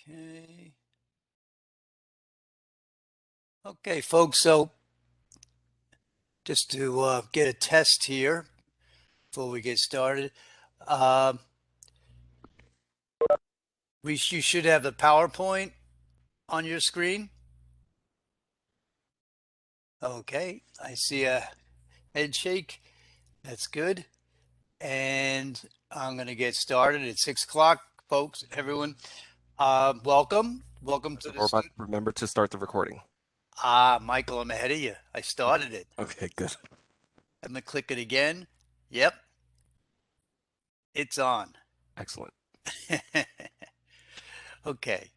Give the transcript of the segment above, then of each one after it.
Okay. Okay, folks, so just to get a test here before we get started, um, you should have the PowerPoint on your screen. Okay, I see a head shake. That's good. And I'm going to get started at 6 o'clock, folks, everyone. Welcome. Welcome to Mr. this. Vorbach, remember to start the recording. Michael, I'm ahead of you. I started it. Okay, good. I'm going to click it again. Yep, it's on. Excellent. Okay.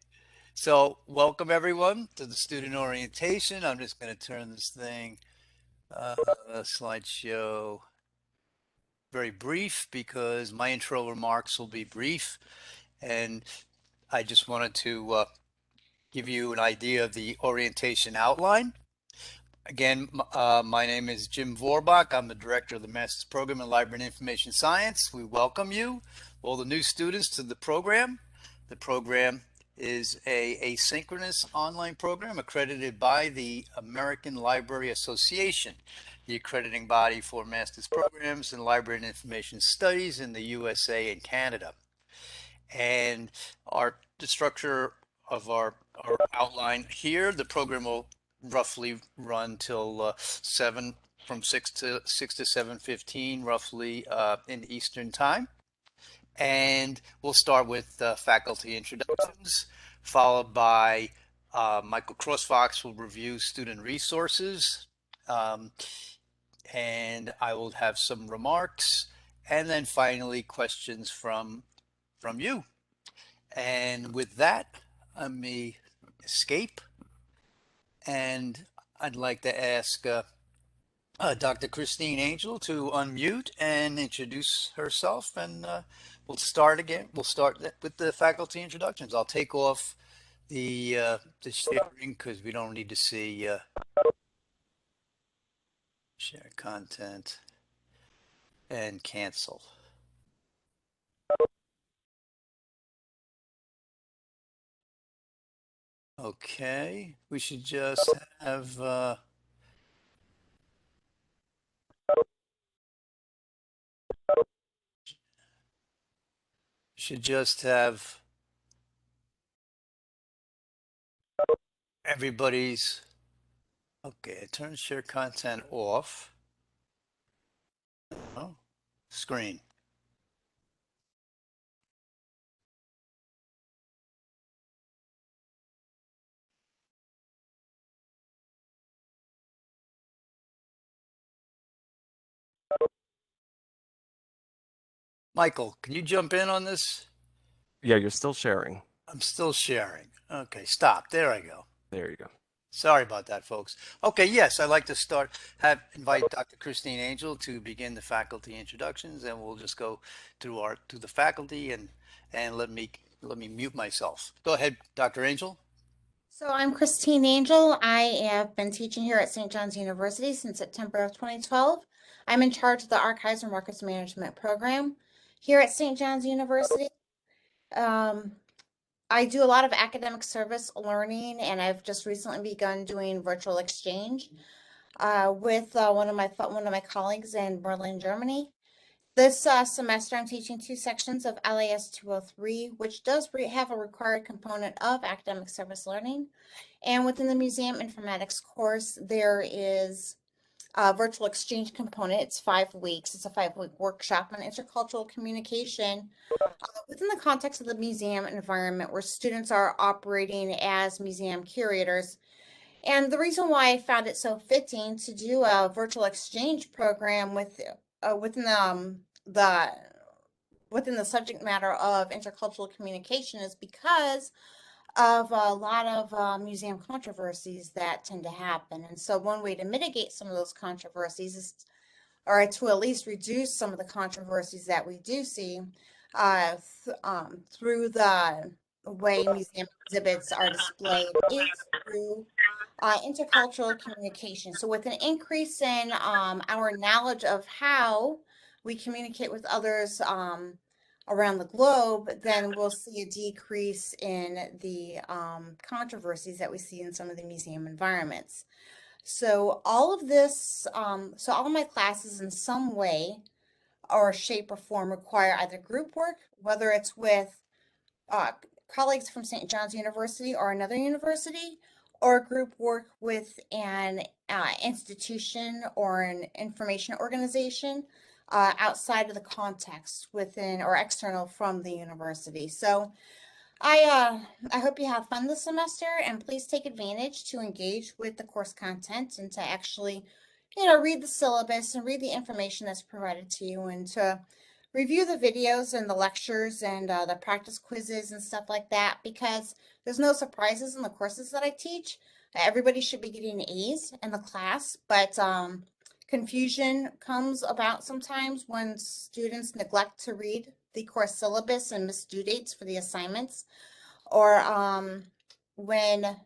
So, welcome everyone to the student orientation. I'm just going to turn this thing, slideshow, very brief because my intro remarks will be brief. And I just wanted to give you an idea of the orientation outline. Again, my name is Jim Vorbach. I'm the director of the Master's Program in Library and Information Science. We welcome you, all the new students, to the program. The program is a asynchronous online program accredited by the American Library Association, the accrediting body for master's programs in library and information studies in the USA and Canada. And the structure of our outline here, the program will roughly run till 7 from 6 to 7:15 roughly in Eastern time. And we'll start with faculty introductions, followed by Michael Crossfox will review student resources, um, and I will have some remarks, and then finally questions from you. And with that, let me escape, and I'd like to ask Dr. Christine Angel to unmute and introduce herself, and we'll start again. We'll start with the faculty introductions. I'll take off the sharing because we don't need to see share content and cancel. Okay, we should just have should just have everybody's. Okay, I turn share content off. Oh, screen. Michael, can you jump in on this? Yeah, you're still sharing. I'm still sharing. Okay, stop. There I go. There you go. Sorry about that, folks. Okay, yes, I'd like to invite Dr. Christine Angel to begin the faculty introductions, and we'll just go through the faculty and let me mute myself. Go ahead, Dr. Angel. So I'm Christine Angel. I have been teaching here at St. John's University since September of 2012. I'm in charge of the Archives and Records Management program here at St. John's University. Um, I do a lot of academic service learning, and I've just recently begun doing virtual exchange with one of my colleagues in Berlin, Germany. This semester, I'm teaching two sections of LAS 203, which does have a required component of academic service learning. And within the museum informatics course, there is a virtual exchange component. It's 5 weeks. It's a 5-week workshop on intercultural communication within the context of the museum environment where students are operating as museum curators. And the reason why I found it so fitting to do a virtual exchange program within the within the subject matter of intercultural communication is because of a lot of museum controversies that tend to happen. And so one way to mitigate some of those controversies is, or to at least reduce some of the controversies that we do see through the way museum exhibits are displayed is through intercultural communication. So with an increase in our knowledge of how we communicate with others around the globe, then we'll see a decrease in the controversies that we see in some of the museum environments. So all of this, so all of my classes in some way or shape or form require either group work, whether it's with uh, colleagues from St. John's University or another university, or group work with an institution or an information organization outside of the context within or external from the university. So I hope you have fun this semester, and please take advantage to engage with the course content and to actually, read the syllabus and read the information that's provided to you, and to review the videos and the lectures and the practice quizzes and stuff like that, because there's no surprises in the courses that I teach. Everybody should be getting A's in the class, but confusion comes about sometimes when students neglect to read the course syllabus and miss due dates for the assignments, or when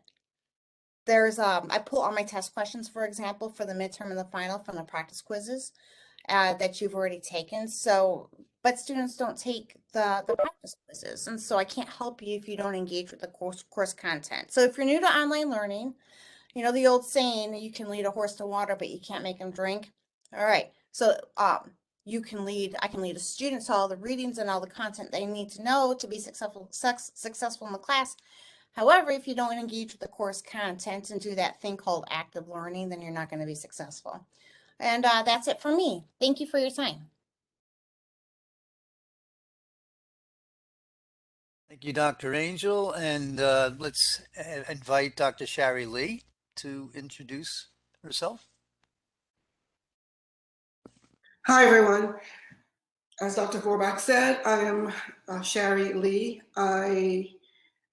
there's I pull all my test questions, for example, for the midterm and the final from the practice quizzes that you've already taken. So, but students don't take the practice quizzes, and so I can't help you if you don't engage with the course content. So if you're new to online learning, you know the old saying, you can lead a horse to water, but you can't make him drink. All right. So I can lead a student to all the readings and all the content they need to know to be successful in the class. However, if you don't engage with the course content and do that thing called active learning, then you're not going to be successful. And that's it for me. Thank you for your time. Thank you, Dr. Angel. And let's invite Dr. Shari Lee to introduce herself. Hi, everyone. As Dr. Vorbach said, I am Shari Lee. I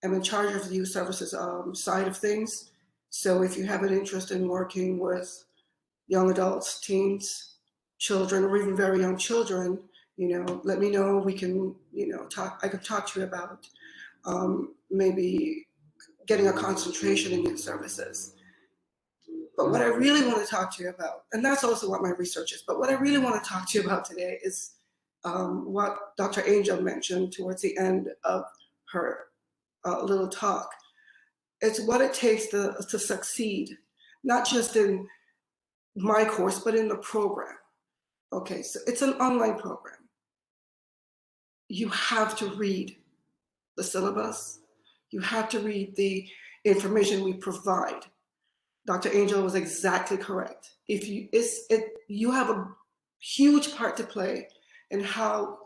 am in charge of the youth services side of things. So if you have an interest in working with young adults, teens, children, or even very young children, let me know. We can, talk. I could talk to you about maybe getting a concentration in youth services. But what I really want to talk to you about, and that's also what my research is, but what I really want to talk to you about today is what Dr. Angel mentioned towards the end of her little talk. It's what it takes to succeed, not just in my course, but in the program. Okay, so it's an online program. You have to read the syllabus. You have to read the information we provide. Dr. Angel was exactly correct. You have a huge part to play in how,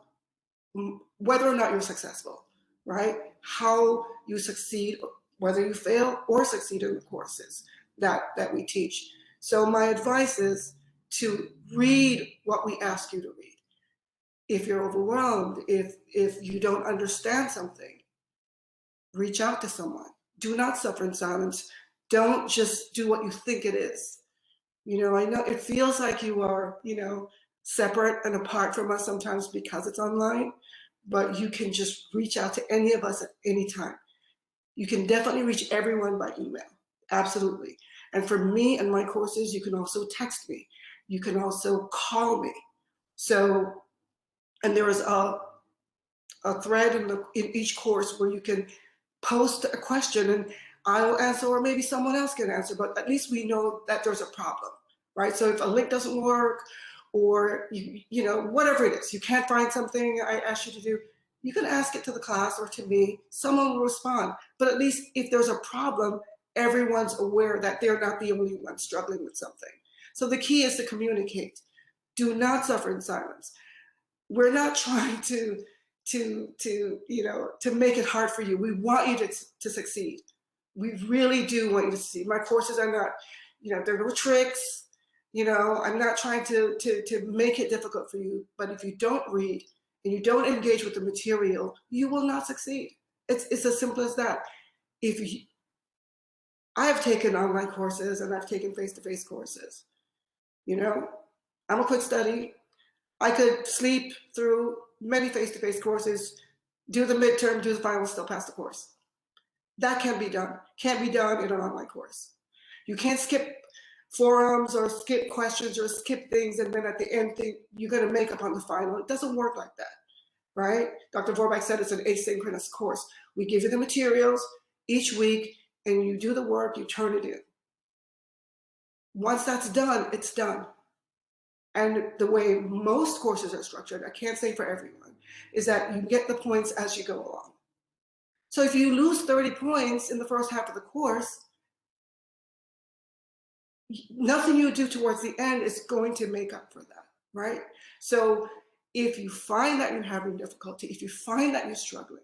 whether or not you're successful, right? How you succeed, whether you fail or succeed in the courses that we teach. So my advice is to read what we ask you to read. If you're overwhelmed, if you don't understand something, reach out to someone. Do not suffer in silence. Don't just do what you think it is. I know it feels like you are, separate and apart from us sometimes because it's online, but you can just reach out to any of us at any time. You can definitely reach everyone by email. Absolutely. And for me and my courses, you can also text me. You can also call me. So, and there is a thread in each course where you can post a question and I'll answer, or maybe someone else can answer, but at least we know that there's a problem, right? So if a link doesn't work, or whatever it is, you can't find something I asked you to do, you can ask it to the class or to me, someone will respond. But at least if there's a problem, everyone's aware that they're not the only one struggling with something. So the key is to communicate. Do not suffer in silence. We're not trying to make it hard for you. We want you to succeed. We really do want you to succeed. My courses are not, there are no tricks. I'm not trying to make it difficult for you, but if you don't read and you don't engage with the material, you will not succeed. It's as simple as that. I have taken online courses and I've taken face-to-face courses. I'm a quick study. I could sleep through many face-to-face courses, do the midterm, do the final, still pass the course. That can be done. Can't be done in an online course. You can't skip forums or skip questions or skip things and then at the end think you're going to make up on the final. It doesn't work like that, right? Dr. Vorback said it's an asynchronous course. We give you the materials each week and you do the work, you turn it in. Once that's done, it's done. And the way most courses are structured, I can't say for everyone, is that you get the points as you go along. So if you lose 30 points in the first half of the course, nothing you do towards the end is going to make up for that, right? So if you find that you're having difficulty, if you find that you're struggling,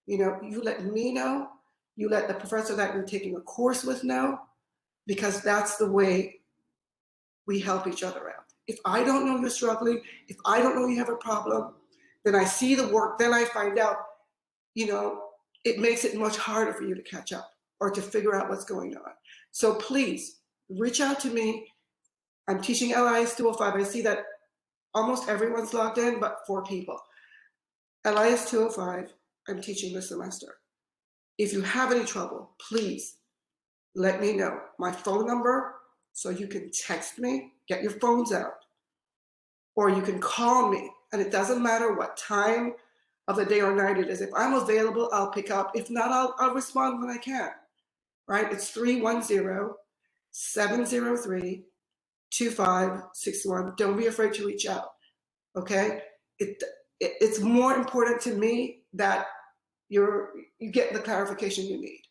you let me know, you let the professor that you're taking a course with know, because that's the way we help each other out. If I don't know you're struggling, if I don't know you have a problem, then I see the work, then I find out, it makes it much harder for you to catch up or to figure out what's going on. So please reach out to me. I'm teaching LIS 205. I see that almost everyone's logged in, but 4 people. LIS 205, I'm teaching this semester. If you have any trouble, please let me know. My phone number, so you can text me, get your phones out, or you can call me. And it doesn't matter what time of the day or night it is. If I'm available, I'll pick up. If not, I'll respond when I can, right? It's 310-703-2561. Don't be afraid to reach out, okay? It's more important to me that you get the clarification you need,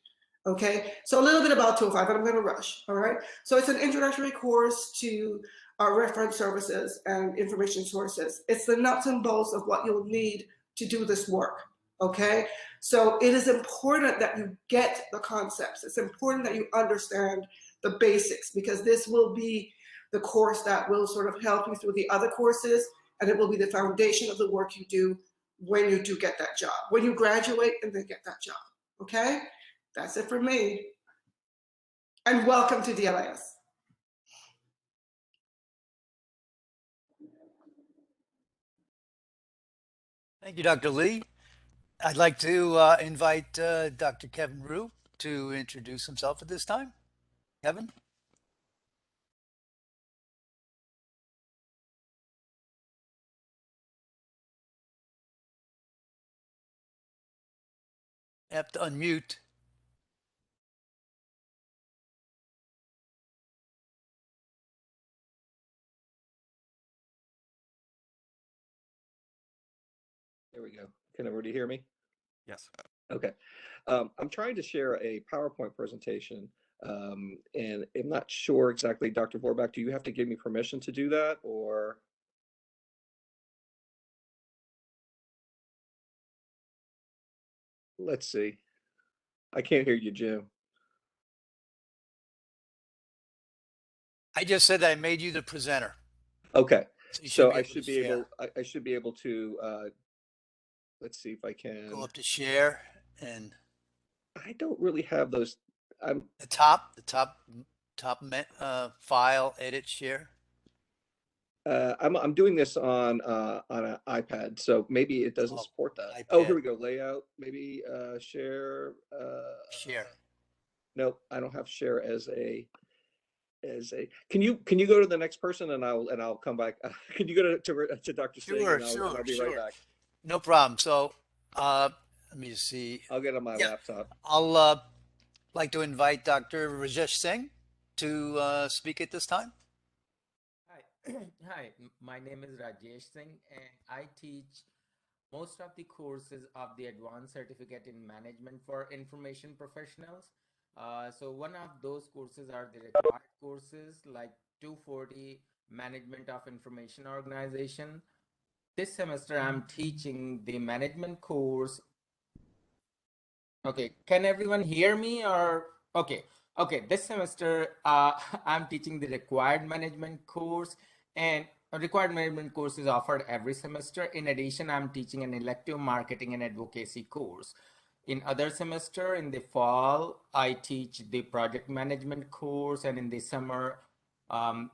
okay? So a little bit about 205, and I'm gonna rush, all right? So it's an introductory course to reference services and information sources. It's the nuts and bolts of what you'll need to do this work, okay? So it is important that you get the concepts. It's important that you understand the basics, because this will be the course that will sort of help you through the other courses, and it will be the foundation of the work you do when you do get that job, when you graduate and then get that job, okay? That's it for me. And welcome to DLIS. Thank you, Dr. Lee. I'd like to invite Dr. Kevin Rue to introduce himself at this time. Kevin? You have to unmute. There we go. Can everybody hear me? Yes. Okay. I'm trying to share a PowerPoint presentation, and I'm not sure exactly, Dr. Vorback, do you have to give me permission to do that, or? Let's see. I can't hear you, Jim. I just said that I made you the presenter. Okay. So you So be I able to should be share. able, I should be able to, let's see if I can. Go up to share and I don't really have those. the top file, edit, share. I'm doing this on an iPad, so maybe it doesn't Oh, support that. iPad. Oh, here we go. Layout, maybe share. Share. No, I don't have share as a. Can you go to the next person and I'll come back. Can you go to Dr. Singh, Sure, and I'll be sure. right back. No problem. So let me see. I'll get on my Yeah. laptop. I'll like to invite Dr. Rajesh Singh to speak at this time. Hi, hi. My name is Rajesh Singh, and I teach most of the courses of the Advanced Certificate in Management for Information Professionals. So one of those courses are the required courses like 240 Management of Information Organization. This semester, I'm teaching the management course. Okay, can everyone hear me or okay? Okay, this semester I'm teaching the required management course, and a required management course is offered every semester. In addition, I'm teaching an elective marketing and advocacy course. In other semester, in the fall, I teach the project management course, and in the summer, um,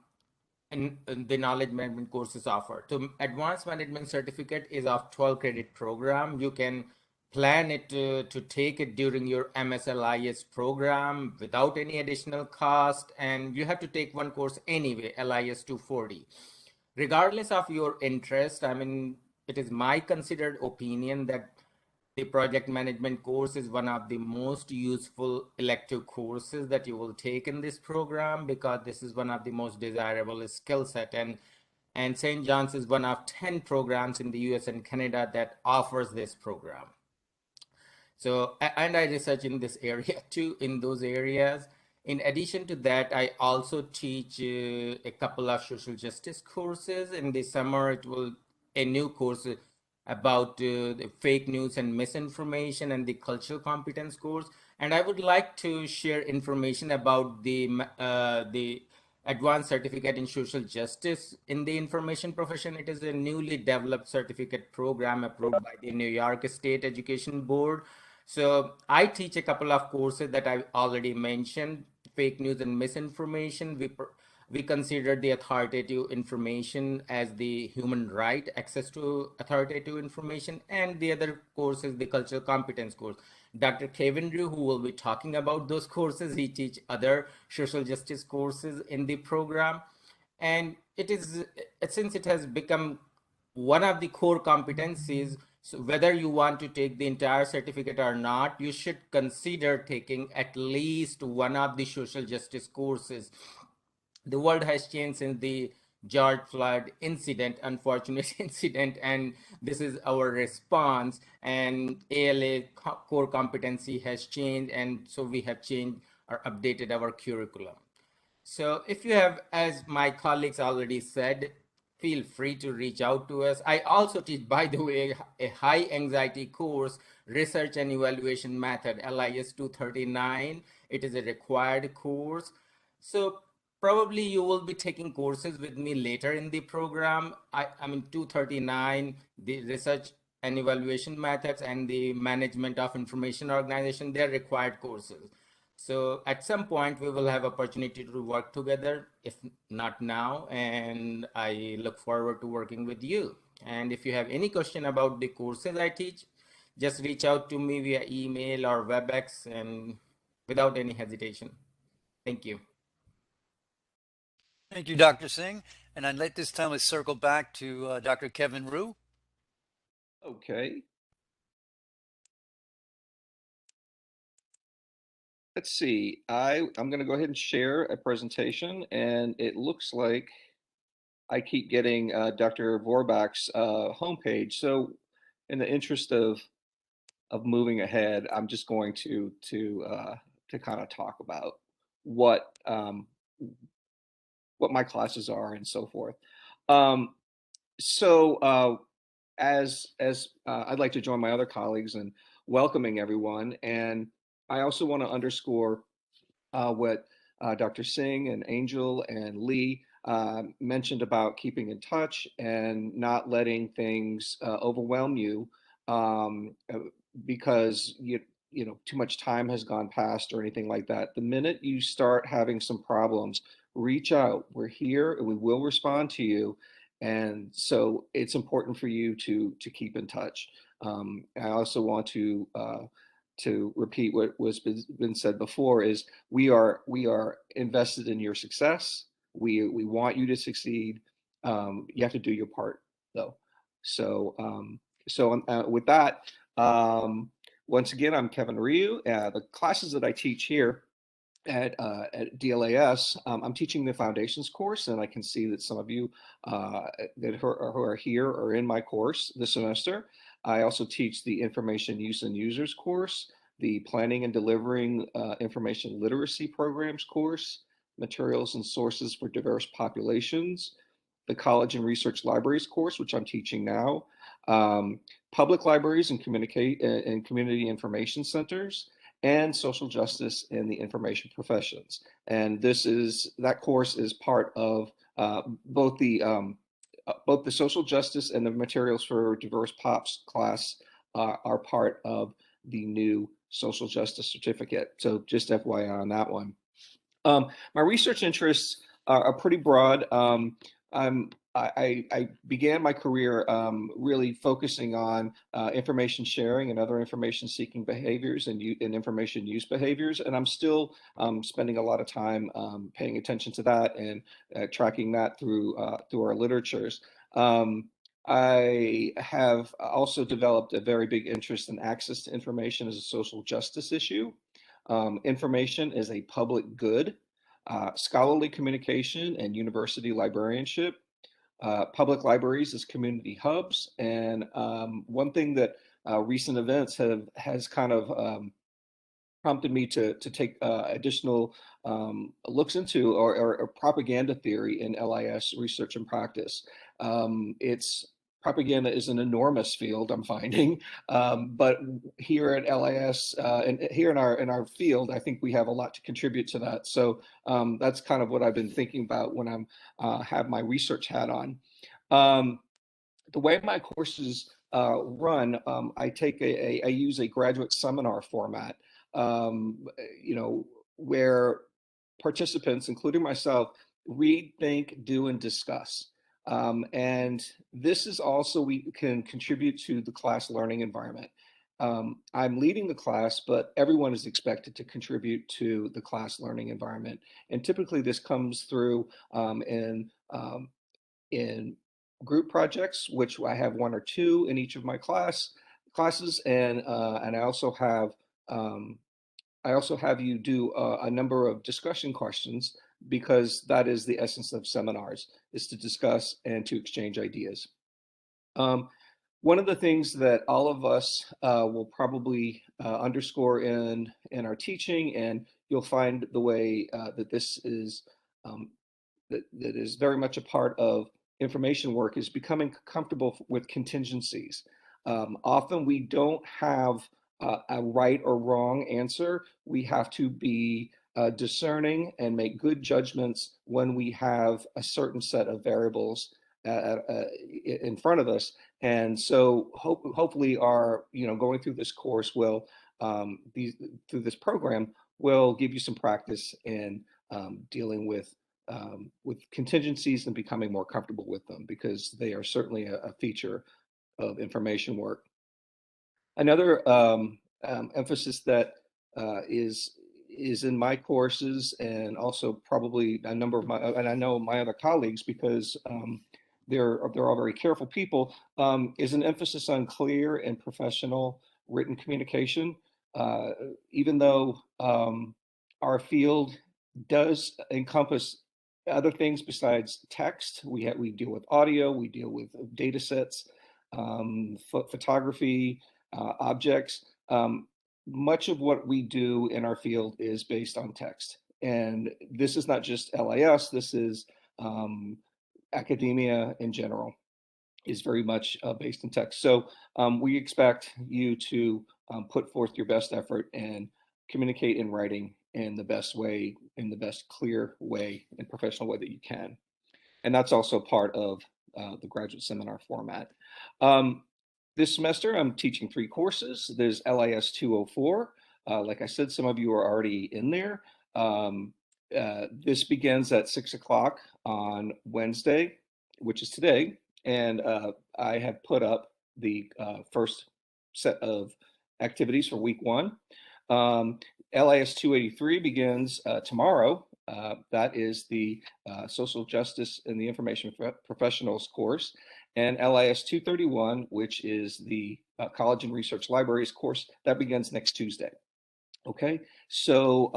and the knowledge management course is offered. So advanced management certificate is of 12 credit program. You can plan it to take it during your MSLIS program without any additional cost, and you have to take one course anyway, LIS 240. Regardless of your interest, I mean, it is my considered opinion that the project management course is one of the most useful elective courses that you will take in this program, because this is one of the most desirable skill set, and St. John's is one of 10 programs in the US and Canada that offers this program. So, and I research in this area too, in those areas. In addition to that, I also teach a couple of social justice courses. In the summer, it will a new course about the fake news and misinformation, and the cultural competence course. And I would like to share information about the advanced certificate in social justice in the information profession. It is a newly developed certificate program approved by the New York State Education Board. So I teach a couple of courses that I already mentioned: fake news and misinformation. We consider the authoritative information as the human right, access to authoritative information. And the other course is the cultural competence course. Dr. Kevin Ryu, who will be talking about those courses, he teach other social justice courses in the program. And it is, since it has become one of the core competencies, so whether you want to take the entire certificate or not, you should consider taking at least one of the social justice courses. The world has changed since the George Floyd incident, unfortunate incident, and this is our response. And ALA core competency has changed, and so we have changed or updated our curriculum. So if you have, as my colleagues already said, feel free to reach out to us. I also teach, by the way, a high anxiety course, Research and Evaluation Method, LIS 239. It is a required course. So probably you will be taking courses with me later in the program. I mean 239, the Research and Evaluation Methods and the Management of Information Organization, they're required courses. So at some point we will have opportunity to work together, if not now, and I look forward to working with you. And if you have any question about the courses I teach, just reach out to me via email or WebEx, and without any hesitation. Thank you. Thank you, Dr. Singh. And I'd like this time to circle back to Dr. Kevin Rue. Okay. Let's see. I'm going to go ahead and share a presentation, and it looks like I keep getting Dr. Vorbach's homepage. So, in the interest of moving ahead, I'm just going to kind of talk about what what my classes are and so forth. Um, so, I'd like to join my other colleagues in welcoming everyone, and I also want to underscore what Dr. Singh and Angel and Lee mentioned about keeping in touch and not letting things overwhelm you, because you know too much time has gone past or anything like that. The minute you start having some problems, reach out. We're here and we will respond to you. And so it's important for you to keep in touch. I also want to repeat what was been said before, is we are invested in your success. We want you to succeed. You have to do your part though. So with that, once again, I'm Kevin Ryu. The classes that I teach here at DLIS, I'm teaching the foundations course, and I can see that some of you who are here are in my course this semester. I also teach the information use and users course, the planning and delivering information literacy programs course, materials and sources for diverse populations, the college and research libraries course, which I'm teaching now, public libraries and community information centers, and social justice in the information professions. And that course is part of both the social justice and the materials for diverse pops class are part of the new social justice certificate. So just FYI on that one. My research interests are pretty broad. I began my career really focusing on information sharing and other information seeking behaviors and information use behaviors. And I'm still spending a lot of time paying attention to that and tracking that through our literatures. I have also developed a very big interest in access to information as a social justice issue. Information is a public good, scholarly communication and university librarianship, public libraries as community hubs, and one thing that recent events has kind of prompted me to take additional looks into or propaganda theory in LIS research and practice. It's propaganda is an enormous field, I'm finding, but here at LIS and here in our field, I think we have a lot to contribute to that. So that's kind of what I've been thinking about when I'm have my research hat on. Um, the way my courses run, I use a graduate seminar format, you know, where participants, including myself, read, think, do, and discuss. And this is also, we can contribute to the class learning environment. I'm leading the class, but everyone is expected to contribute to the class learning environment. And typically this comes through in group projects, which I have one or two in each of my classes, and um, I also have you do a number of discussion questions because that is the essence of seminars, is to discuss and to exchange ideas. Um, One of the things that all of us will probably underscore in our teaching, and you'll find the way that this is um, that is very much a part of information work is becoming comfortable with contingencies. Often we don't have a right or wrong answer. We have to be discerning and make good judgments when we have a certain set of variables in front of us. And so hopefully our, going through this course will, through this program, will give you some practice in dealing with contingencies and becoming more comfortable with them, because they are certainly a feature of information work. Another emphasis that is in my courses, and also probably a number of my, and I know my other colleagues, because they're all very careful people, is an emphasis on clear and professional written communication. Even though our field does encompass other things besides text, we deal with audio, we deal with data sets, photography, objects. Much of what we do in our field is based on text. And this is not just LIS, this is academia in general is very much based in text. So we expect you to put forth your best effort and communicate in writing in the best way, in the best clear way and professional way that you can. And that's also part of the graduate seminar format. This semester, I'm teaching 3 courses. There's LIS 204. Like I said, some of you are already in there. This begins at 6 o'clock on Wednesday, which is today. And I have put up the first set of activities for week 1. LIS 283 begins tomorrow. That is the Social Justice and the Information Professionals course. And LIS 231, which is the College and Research Libraries course, that begins next Tuesday. Okay, so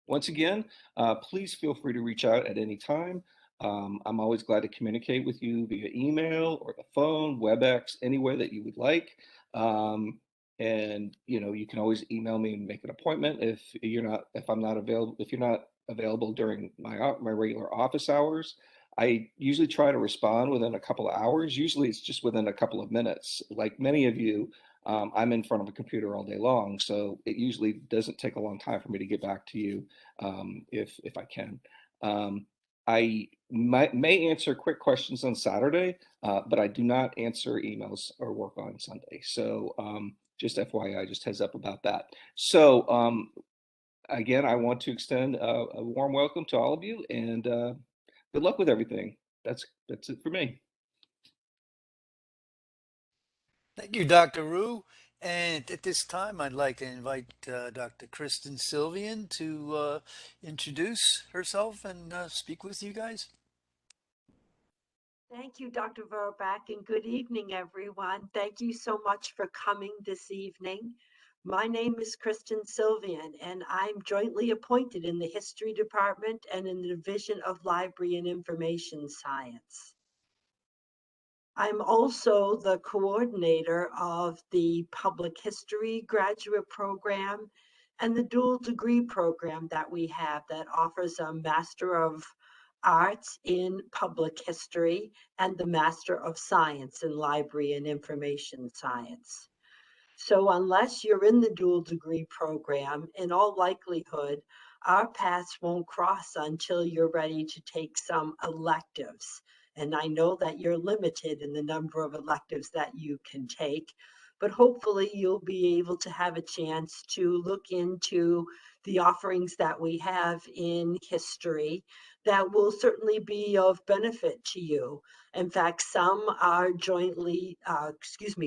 once again, please feel free to reach out at any time. I'm always glad to communicate with you via email or the phone, WebEx, any way that you would like. And you can always email me and make an appointment if I'm not available, if you're not available during my regular office hours. I usually try to respond within a couple of hours. Usually it's just within a couple of minutes. Like many of you, I'm in front of a computer all day long, so it usually doesn't take a long time for me to get back to you if I can. I may answer quick questions on Saturday, but I do not answer emails or work on Sunday. So just FYI, just heads up about that. So again, I want to extend a warm welcome to all of you, and good luck with everything. That's it for me. Thank you, Dr. Rue. And at this time, I'd like to invite Dr. Kristen Sylvian to introduce herself and speak with you guys. Thank you, Dr. Verback, and good evening, everyone. Thank you so much for coming this evening. My name is Kristen Sylvian, and I'm jointly appointed in the History Department and in the Division of Library and Information Science. I'm also the coordinator of the Public History Graduate Program and the dual degree program that we have that offers a Master of Arts in Public History and the Master of Science in Library and Information Science. So unless you're in the dual degree program, in all likelihood, our paths won't cross until you're ready to take some electives. And I know that you're limited in the number of electives that you can take, but hopefully you'll be able to have a chance to look into the offerings that we have in history that will certainly be of benefit to you. In fact, some are jointly,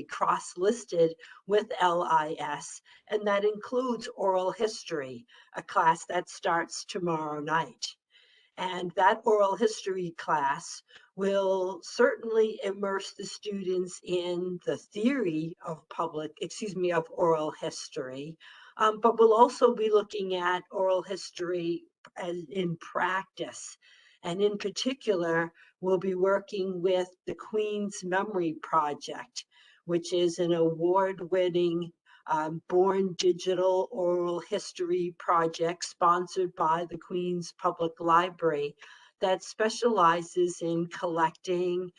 cross-listed with LIS, and that includes oral history, a class that starts tomorrow night. And that oral history class will certainly immerse the students in the theory of of oral history, but we'll also be looking at oral history in practice. And in particular, we'll be working with the Queen's Memory Project, which is an award-winning Born Digital Oral History project sponsored by the Queen's Public Library that specializes in collecting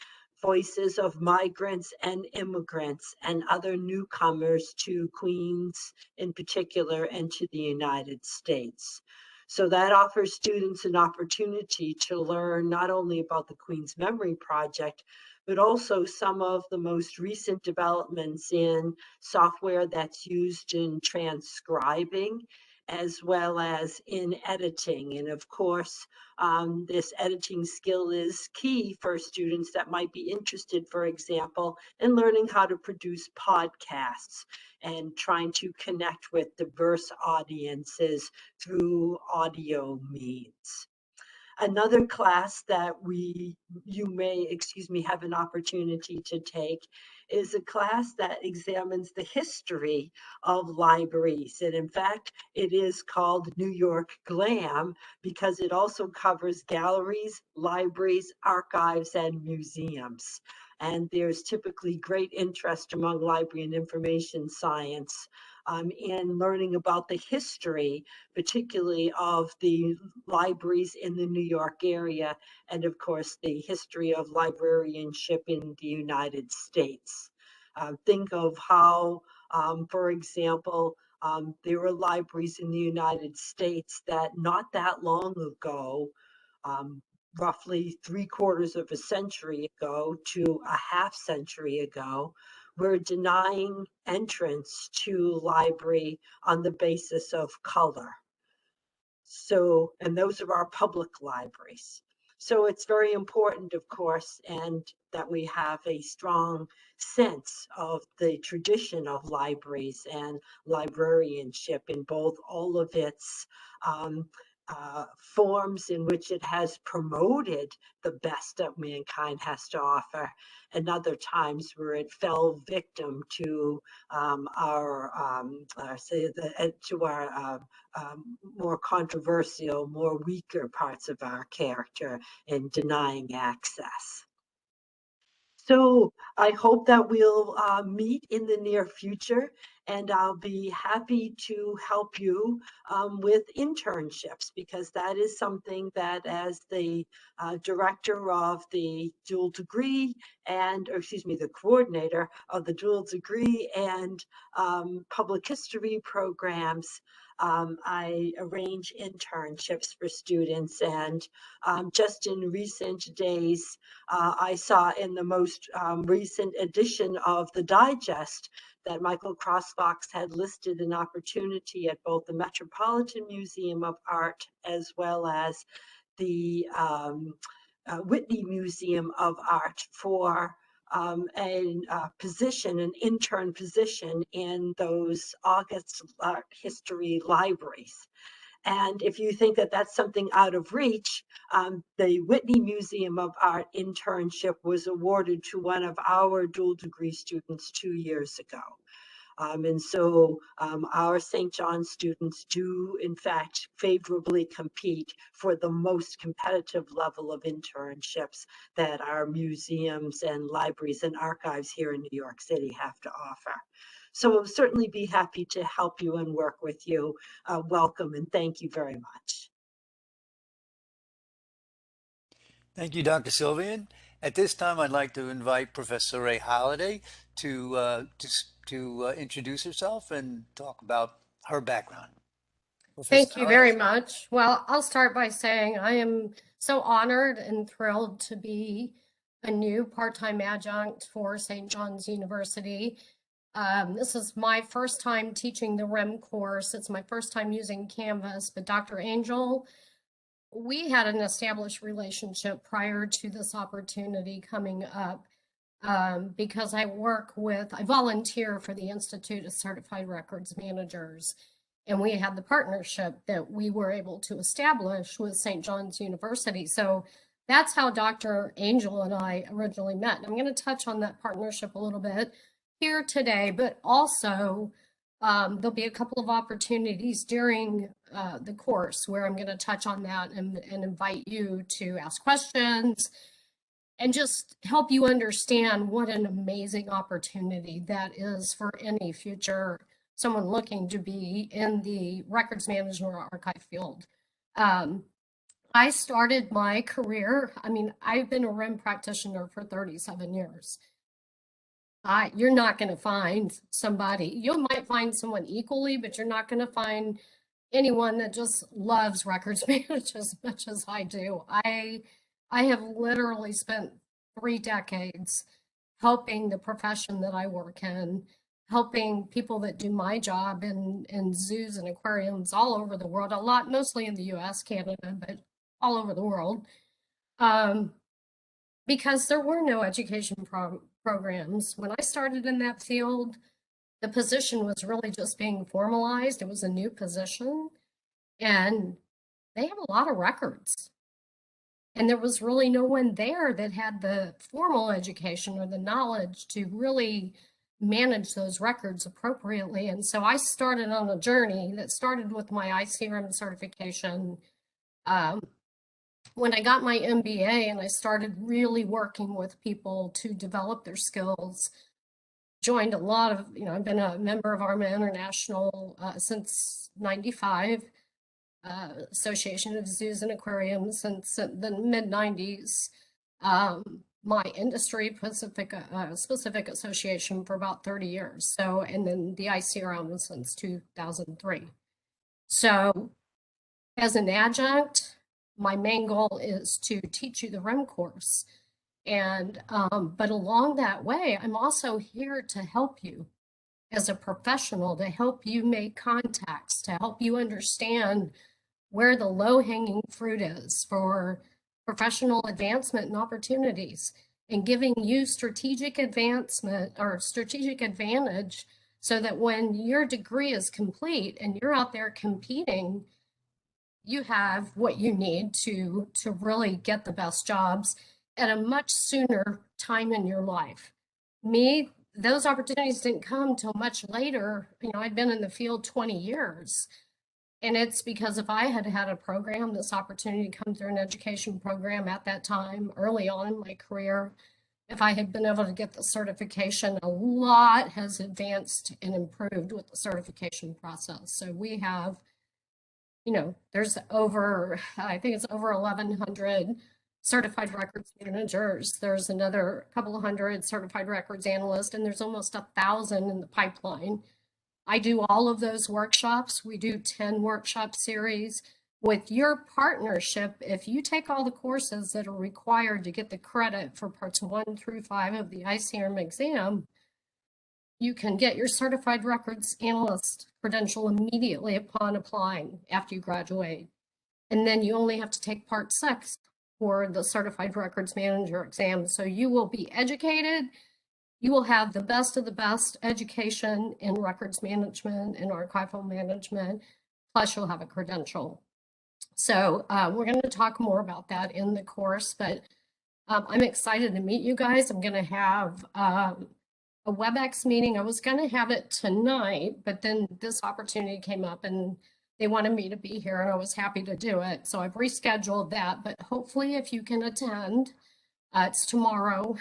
voices of migrants and immigrants and other newcomers to Queens in particular and to the United States. So that offers students an opportunity to learn not only about the Queen's Memory Project, but also some of the most recent developments in software that's used in transcribing as well as in editing. And of course, this editing skill is key for students that might be interested, for example, in learning how to produce podcasts and trying to connect with diverse audiences through audio means. Another class that you may have an opportunity to take is a class that examines the history of libraries. And in fact, it is called New York Glam because it also covers galleries, libraries, archives, and museums. And there's typically great interest among library and information science in learning about the history, particularly of the libraries in the New York area, and of course, the history of librarianship in the United States. Think of how, for example, there were libraries in the United States that not that long ago, roughly 3/4 of a century ago to a half century ago, were denying entrance to library on the basis of color. So, and those are our public libraries. So it's very important, of course, and that we have a strong sense of the tradition of libraries and librarianship in both all of its forms in which it has promoted the best that mankind has to offer, and other times where it fell victim to our more controversial, more weaker parts of our character in denying access. So I hope that we'll meet in the near future, and I'll be happy to help you with internships, because that is something that, as the director of the dual degree the coordinator of the dual degree and public history programs, I arrange internships for students. And just in recent days, I saw in the most recent edition of the Digest that Michael Crossfox had listed an opportunity at both the Metropolitan Museum of Art as well as the Whitney Museum of Art for a position, an intern position in those August art history libraries. And if you think that that's something out of reach, the Whitney Museum of Art internship was awarded to one of our dual degree students 2 years ago. And so our St. John students do, in fact, favorably compete for the most competitive level of internships that our museums and libraries and archives here in New York City have to offer. So we'll certainly be happy to help you and work with you. Welcome and thank you very much. Thank you, Dr. Sylvian. At this time, I'd like to invite Professor Ray Holliday to introduce herself and talk about her background. Professor Thank you very Holliday? much. Well, I'll start by saying I am so honored and thrilled to be a new part-time adjunct for St. John's University. This is my first time teaching the REM course. It's my first time using Canvas, but Dr. Angel, we had an established relationship prior to this opportunity coming up because I volunteer for the Institute of Certified Records Managers. And we had the partnership that we were able to establish with St. John's University. So that's how Dr. Angel and I originally met. I'm going to touch on that partnership a little bit here today, but also there'll be a couple of opportunities during the course where I'm going to touch on that and invite you to ask questions and just help you understand what an amazing opportunity that is for any future someone looking to be in the records management or archive field. I started my career, I've been a REM practitioner for 37 years. You're not going to find somebody, you might find someone equally, but you're not going to find anyone that just loves records management as much as I do. I have literally spent 3 decades helping the profession that I work in, helping people that do my job in zoos and aquariums all over the world, mostly in the US, Canada, but all over the world. Because there were no education programs. When I started in that field, the position was really just being formalized. It was a new position, and they have a lot of records. And there was really no one there that had the formal education or the knowledge to really manage those records appropriately. And so I started on a journey that started with my ICRM certification. When I got my MBA and I started really working with people to develop their skills, joined a lot of, I've been a member of ARMA International since 95, Association of Zoos and Aquariums since the mid-90s. My industry specific association for about 30 years. So, and then the ICRM since 2003. So as an adjunct, my main goal is to teach you the REM course. And, but along that way, I'm also here to help you as a professional, to help you make contacts, to help you understand where the low-hanging fruit is for professional advancement and opportunities, and giving you strategic advancement or strategic advantage so that when your degree is complete and you're out there competing, you have what you need to really get the best jobs at a much sooner time in your life. Me, those opportunities didn't come till much later. I'd been in the field 20 years. And it's because if I had had a program, this opportunity to come through an education program at that time, early on in my career, if I had been able to get the certification, a lot has advanced and improved with the certification process. So we have, there's I think it's over 1,100 certified records managers. There's another couple of hundred certified records analysts, and there's almost 1,000 in the pipeline. I do all of those workshops. We do 10 workshop series. With your partnership, if you take all the courses that are required to get the credit for parts 1 through 5 of the ICRM exam, you can get your certified records analyst credential immediately upon applying after you graduate. And then you only have to take part 6 for the certified records manager exam. So you will be educated. You will have the best of the best education in records management and archival management plus you'll have a credential. So we're going to talk more about that in the course, but I'm excited to meet you guys. I'm going to have a WebEx meeting. I was going to have it tonight, but then this opportunity came up and they wanted me to be here and I was happy to do it. So I've rescheduled that, but hopefully if you can attend, it's tomorrow.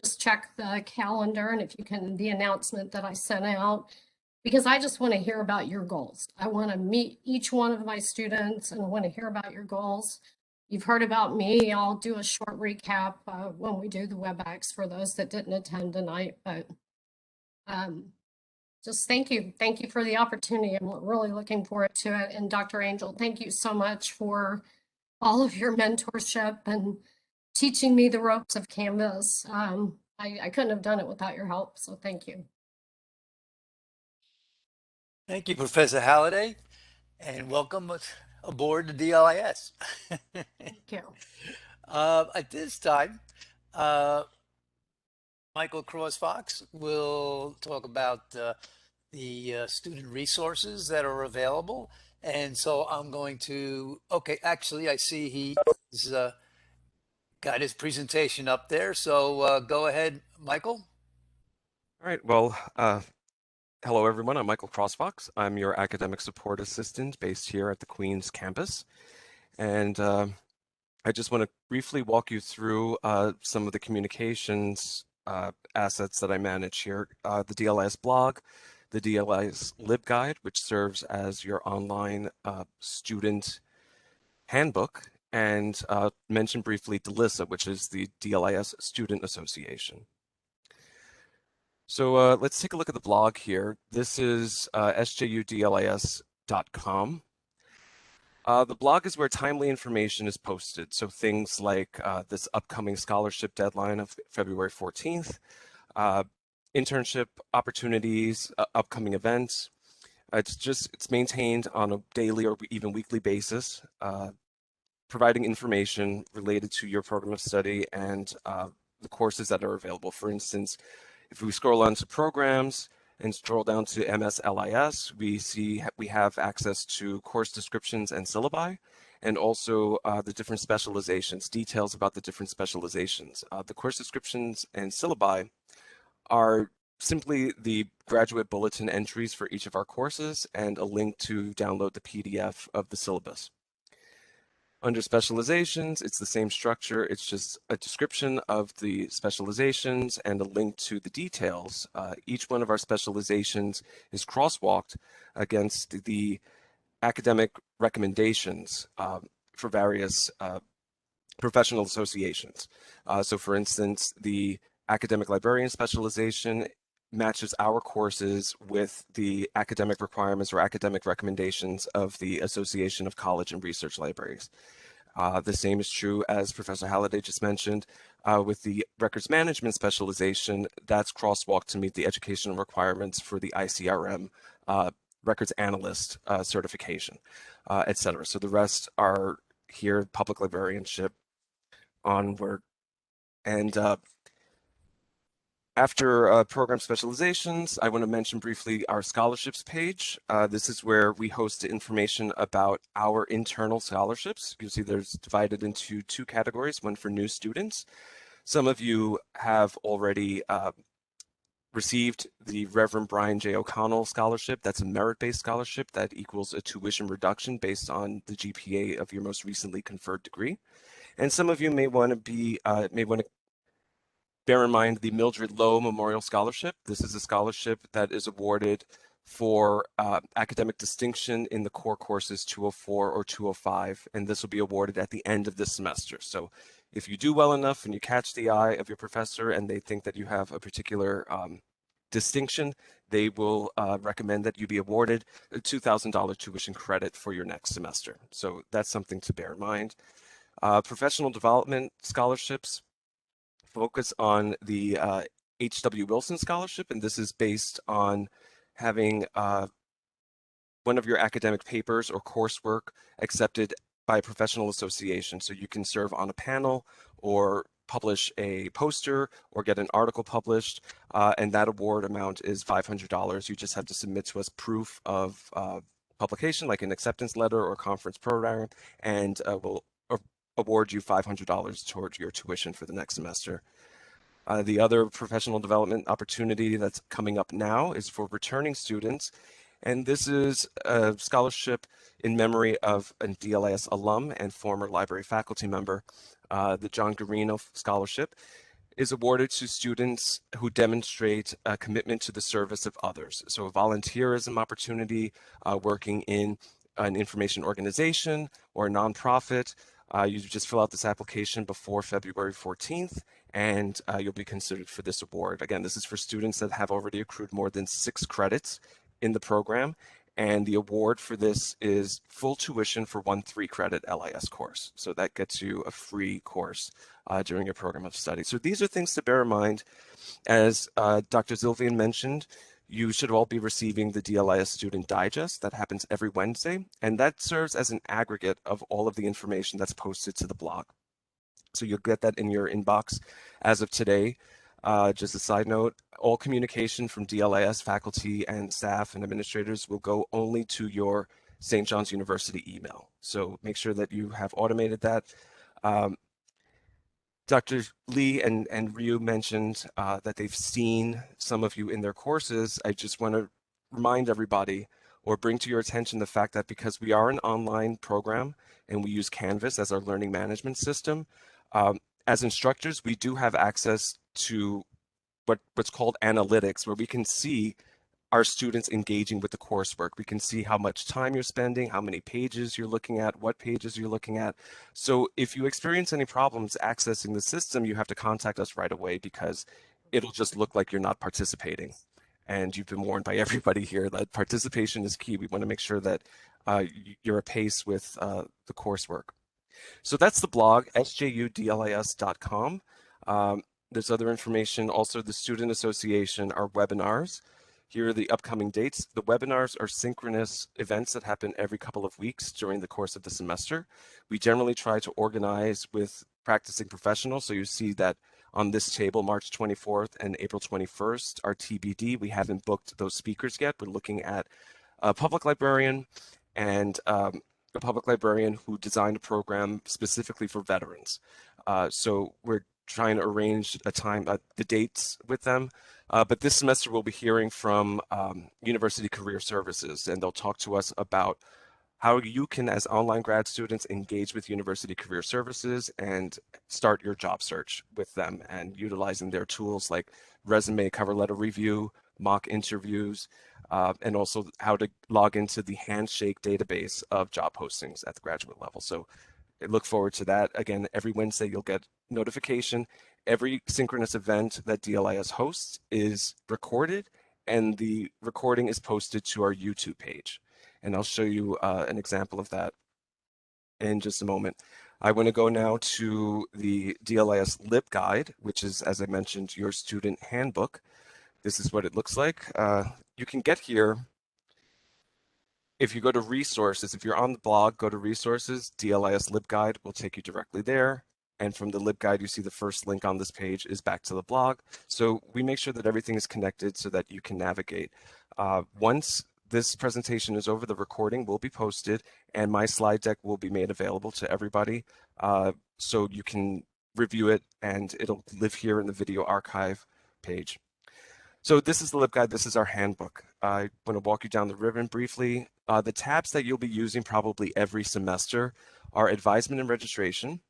Just check the calendar and if you can, the announcement that I sent out, because I just want to hear about your goals. I want to meet each one of my students and I want to hear about your goals. You've heard about me. I'll do a short recap when we do the WebEx for those that didn't attend tonight, but just thank you. Thank you for the opportunity. I'm really looking forward to it. And Dr. Angel, thank you so much for all of your mentorship and teaching me the ropes of Canvas. I couldn't have done it without your help, so thank you. Thank you, Professor Halliday, and welcome aboard the DLIS. Thank you. At this time, Michael Cross-Fox will talk about the student resources that are available. And so I'm going to, okay, actually, I see he's got his presentation up there. So go ahead, Michael. All right. Well, hello, everyone. I'm Michael Crossfox. I'm your academic support assistant based here at the Queens campus. And I just want to briefly walk you through some of the communications assets that I manage here. The DLIS blog, the DLIS LibGuide, which serves as your online student handbook, and mention briefly DLISA, which is the DLIS Student Association. So let's take a look at the blog here. This is sjudlis.com. The blog is where timely information is posted. So things like this upcoming scholarship deadline of February 14th, internship opportunities, upcoming events. It's maintained on a daily or even weekly basis, providing information related to your program of study and the courses that are available. For instance, if we scroll on to programs and scroll down to MSLIS, we see we have access to course descriptions and syllabi, and also the different specializations, details about the different specializations. The course descriptions and syllabi are simply the graduate bulletin entries for each of our courses and a link to download the PDF of the syllabus. Under specializations, it's the same structure. It's just a description of the specializations and a link to the details. Each one of our specializations is crosswalked against the academic recommendations for various professional associations. So for instance, the academic librarian specialization matches our courses with the academic requirements or academic recommendations of the Association of College and Research Libraries. The same is true, as Professor Halliday just mentioned, with the records management specialization. That's crosswalked to meet the educational requirements for the ICRM records analyst certification, etc. So the rest are here, public librarianship, onward. And after program specializations, I want to mention briefly our scholarships page. This is where we host information about our internal scholarships. You'll see there's divided into two categories, one for new students. Some of you have already received the Reverend Brian J. O'Connell Scholarship. That's a merit-based scholarship that equals a tuition reduction based on the GPA of your most recently conferred degree. And some of you may want to bear in mind the Mildred Lowe Memorial Scholarship. This is a scholarship that is awarded for academic distinction in the core courses 204 or 205, and this will be awarded at the end of this semester. So if you do well enough and you catch the eye of your professor and they think that you have a particular distinction, they will recommend that you be awarded a $2,000 tuition credit for your next semester. So that's something to bear in mind. Professional development scholarships focus on the H.W. Wilson Scholarship, and this is based on having one of your academic papers or coursework accepted by a professional association. So you can serve on a panel or publish a poster or get an article published, and that award amount is $500. You just have to submit to us proof of publication like an acceptance letter or conference program, and will award you $500 towards your tuition for the next semester. The other professional development opportunity that's coming up now is for returning students. And this is a scholarship in memory of a DLIS alum and former library faculty member. The John Garino Scholarship is awarded to students who demonstrate a commitment to the service of others. So a volunteerism opportunity, working in an information organization or a nonprofit. You just fill out this application before February 14th, and you'll be considered for this award. Again, this is for students that have already accrued more than 6 credits in the program, and the award for this is full tuition for one 3-credit LIS course. So that gets you a free course during your program of study. So these are things to bear in mind. As Dr. Zilvian mentioned, you should all be receiving the DLIS Student Digest that happens every Wednesday, and that serves as an aggregate of all of the information that's posted to the blog. So you'll get that in your inbox as of today. Just a side note, all communication from DLIS faculty and staff and administrators will go only to your St. John's University email. So make sure that you have automated that. Dr. Lee and Ryu mentioned that they've seen some of you in their courses. I just want to remind everybody or bring to your attention the fact that because we are an online program and we use Canvas as our learning management system, as instructors, we do have access to what's called analytics, where we can see our students engaging with the coursework. We can see how much time you're spending, how many pages you're looking at, what pages you're looking at. So if you experience any problems accessing the system, you have to contact us right away, because it'll just look like you're not participating. And you've been warned by everybody here that participation is key. We want to make sure that you're apace with the coursework. So that's the blog, sjudlis.com. There's other information, also the Student Association, our webinars. Here are the upcoming dates. The webinars are synchronous events that happen every couple of weeks during the course of the semester. We generally try to organize with practicing professionals. So you see that on this table, March 24th and April 21st are TBD. We haven't booked those speakers yet. We're looking at a public librarian and a public librarian who designed a program specifically for veterans. So we're trying to arrange a time, the dates with them. But this semester we'll be hearing from University Career Services, and they'll talk to us about how you can, as online grad students, engage with University Career Services and start your job search with them, and utilizing their tools like resume cover letter review, mock interviews, and also how to log into the Handshake database of job postings at the graduate level. So I look forward to that. Again, every Wednesday you'll get notification. Every synchronous event that DLIS hosts is recorded, and the recording is posted to our YouTube page. And I'll show you an example of that in just a moment. I want to go now to the DLIS LibGuide, which is, as I mentioned, your student handbook. This is what it looks like. You can get here if you go to resources. If you're on the blog, go to resources, DLIS LibGuide will take you directly there. And from the LibGuide, you see the first link on this page is back to the blog. So we make sure that everything is connected so that you can navigate. Once this presentation is over, the recording will be posted and my slide deck will be made available to everybody. So you can review it and it'll live here in the video archive page. So this is the LibGuide. This is our handbook. I want to walk you down the ribbon briefly. The tabs that you'll be using probably every semester are advisement and registration.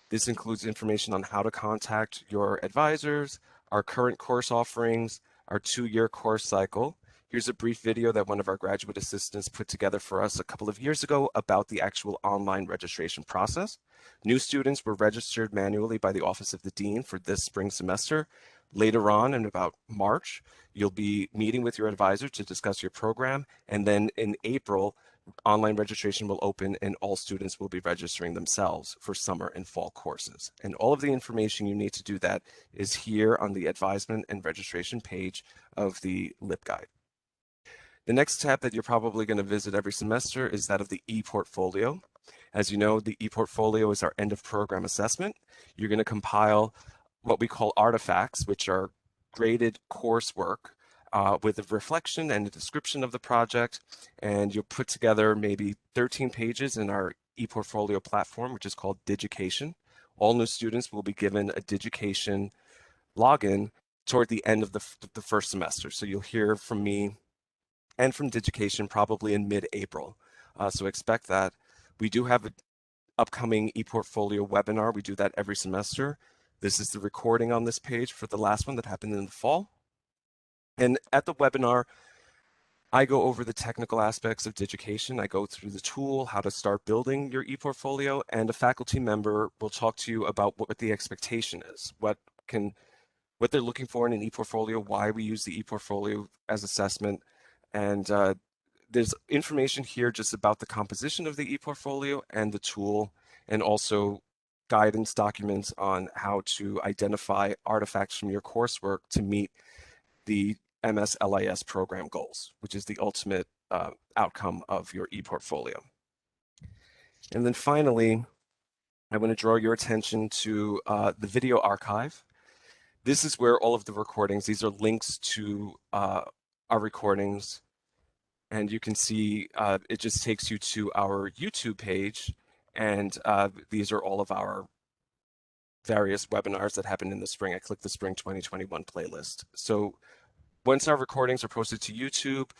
This includes information on how to contact your advisors, our current course offerings, our 2-year course cycle. Here's a brief video that one of our graduate assistants put together for us a couple of years ago about the actual online registration process. New students were registered manually by the Office of the Dean for this spring semester. Later on, in about March, you'll be meeting with your advisor to discuss your program, and then in April, online registration will open and all students will be registering themselves for summer and fall courses. And all of the information you need to do that is here on the advisement and registration page of the LibGuide. The next tab that you're probably going to visit every semester is that of the e-portfolio. As you know, the e-portfolio is our end of program assessment. You're going to compile what we call artifacts, which are graded coursework with a reflection and a description of the project. And you'll put together maybe 13 pages in our ePortfolio platform, which is called Digication. All new students will be given a Digication login toward the end of the first semester. So you'll hear from me and from Digication probably in mid-April. So expect that. We do have an upcoming ePortfolio webinar. We do that every semester. This is the recording on this page for the last one that happened in the fall. And at the webinar, I go over the technical aspects of Digication. I go through the tool, how to start building your ePortfolio, and a faculty member will talk to you about what the expectation is, what they're looking for in an ePortfolio, why we use the ePortfolio as assessment. And there's information here just about the composition of the ePortfolio and the tool, and also guidance documents on how to identify artifacts from your coursework to meet the MS-LIS program goals, which is the ultimate outcome of your ePortfolio. And then finally, I want to draw your attention to the video archive. This is where all of the recordings, these are links to our recordings, and you can see it just takes you to our YouTube page, and these are all of our various webinars that happened in the spring. I clicked the Spring 2021 playlist. So once our recordings are posted to YouTube,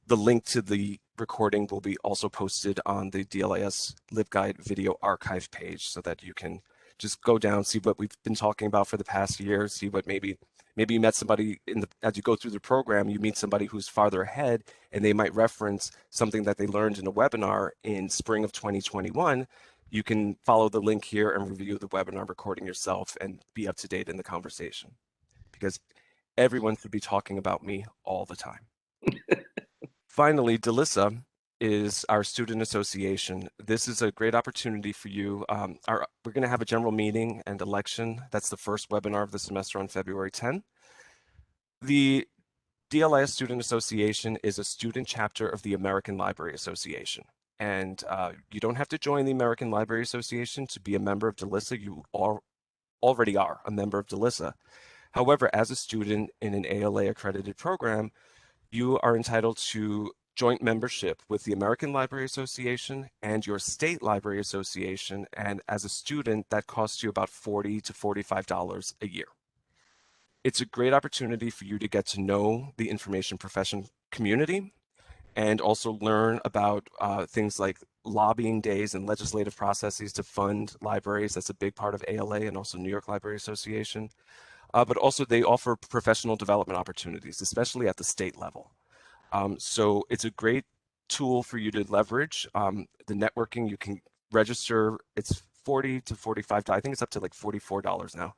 the link to the recording will be also posted on the DLIS LibGuide video archive page so that you can just go down, see what we've been talking about for the past year, see what maybe you met somebody as you go through the program, you meet somebody who's farther ahead and they might reference something that they learned in a webinar in spring of 2021. You can follow the link here and review the webinar recording yourself and be up to date in the conversation, because everyone should be talking about me all the time. Finally, DLISA is our student association. This is a great opportunity for you. We're going to have a general meeting and election. That's the first webinar of the semester on February 10. The DLIS Student Association is a student chapter of the American Library Association. And you don't have to join the American Library Association to be a member of DLISA. You already are a member of DLISA. However, as a student in an ALA accredited program, you are entitled to joint membership with the American Library Association and your state library association. And as a student, that costs you about $40 to $45 a year. It's a great opportunity for you to get to know the information profession community and also learn about things like lobbying days and legislative processes to fund libraries. That's a big part of ALA and also New York Library Association. But also they offer professional development opportunities, especially at the state level. So it's a great tool for you to leverage. The networking, you can register, it's $40 to $45, I think it's up to like $44 now.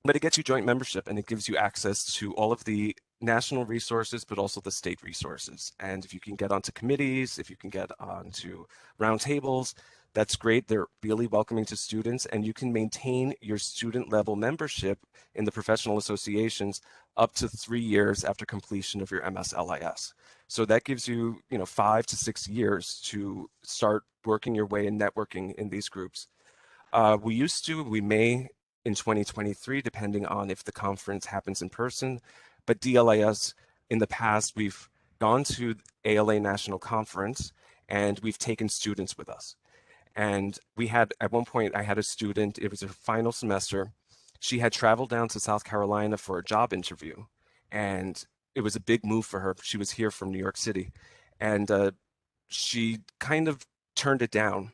But it gets you joint membership and it gives you access to all of the national resources, but also the state resources. And if you can get onto committees, if you can get onto roundtables, that's great. They're really welcoming to students, and you can maintain your student level membership in the professional associations up to 3 years after completion of your MS-LIS. So that gives you, 5 to 6 years to start working your way and networking in these groups. We may in 2023, depending on if the conference happens in person, but DLIS in the past, we've gone to ALA National Conference and we've taken students with us. And we had, at one point, I had a student, it was her final semester. She had traveled down to South Carolina for a job interview. And it was a big move for her. She was here from New York City. And she kind of turned it down.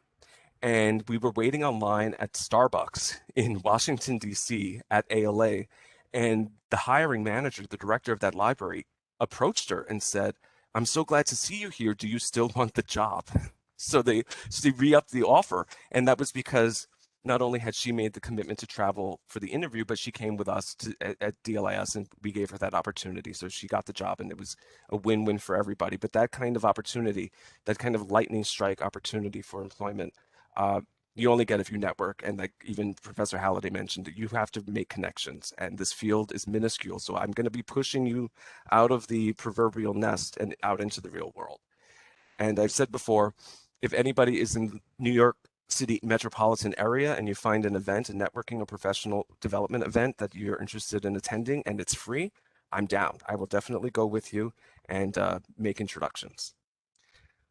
And we were waiting online at Starbucks in Washington, D.C. at ALA. And the hiring manager, the director of that library, approached her and said, "I'm so glad to see you here. Do you still want the job?" So they re-upped the offer. And that was because not only had she made the commitment to travel for the interview, but she came with us at DLIS and we gave her that opportunity. So she got the job and it was a win-win for everybody. But that kind of opportunity, that kind of lightning strike opportunity for employment, you only get if you network. And like even Professor Halliday mentioned, that you have to make connections. And this field is minuscule. So I'm going to be pushing you out of the proverbial nest and out into the real world. And I've said before, if anybody is in New York City metropolitan area and you find an event, a networking or professional development event that you're interested in attending and it's free, I'm down. I will definitely go with you and make introductions.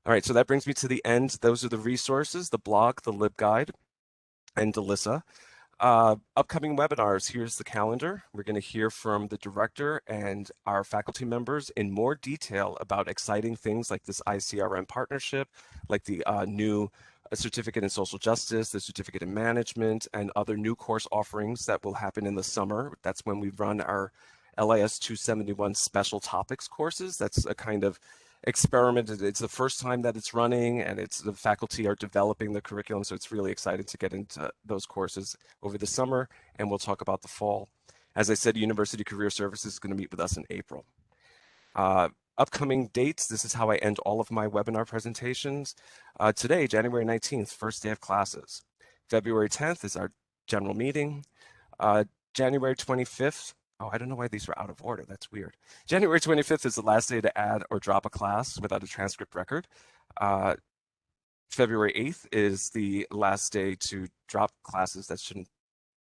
All right, so that brings me to the end. Those are the resources, the blog, the LibGuide, and DLISA. Upcoming webinars, here's the calendar. We're going to hear from the director and our faculty members in more detail about exciting things like this ICRM partnership, like the new certificate in social justice, the certificate in management, and other new course offerings that will happen in the summer. That's when we run our LIS 271 special topics courses. That's a kind of experiment. It's the first time that it's running, and it's the faculty are developing the curriculum, so it's really exciting to get into those courses over the summer, and we'll talk about the fall. As I said, University Career Services is going to meet with us in April. Upcoming dates, this is how I end all of my webinar presentations. Today, January 19th, first day of classes. February 10th is our general meeting. January 25th, oh, I don't know why these were out of order. That's weird. January 25th is the last day to add or drop a class without a transcript record. February 8th is the last day to drop classes that shouldn't.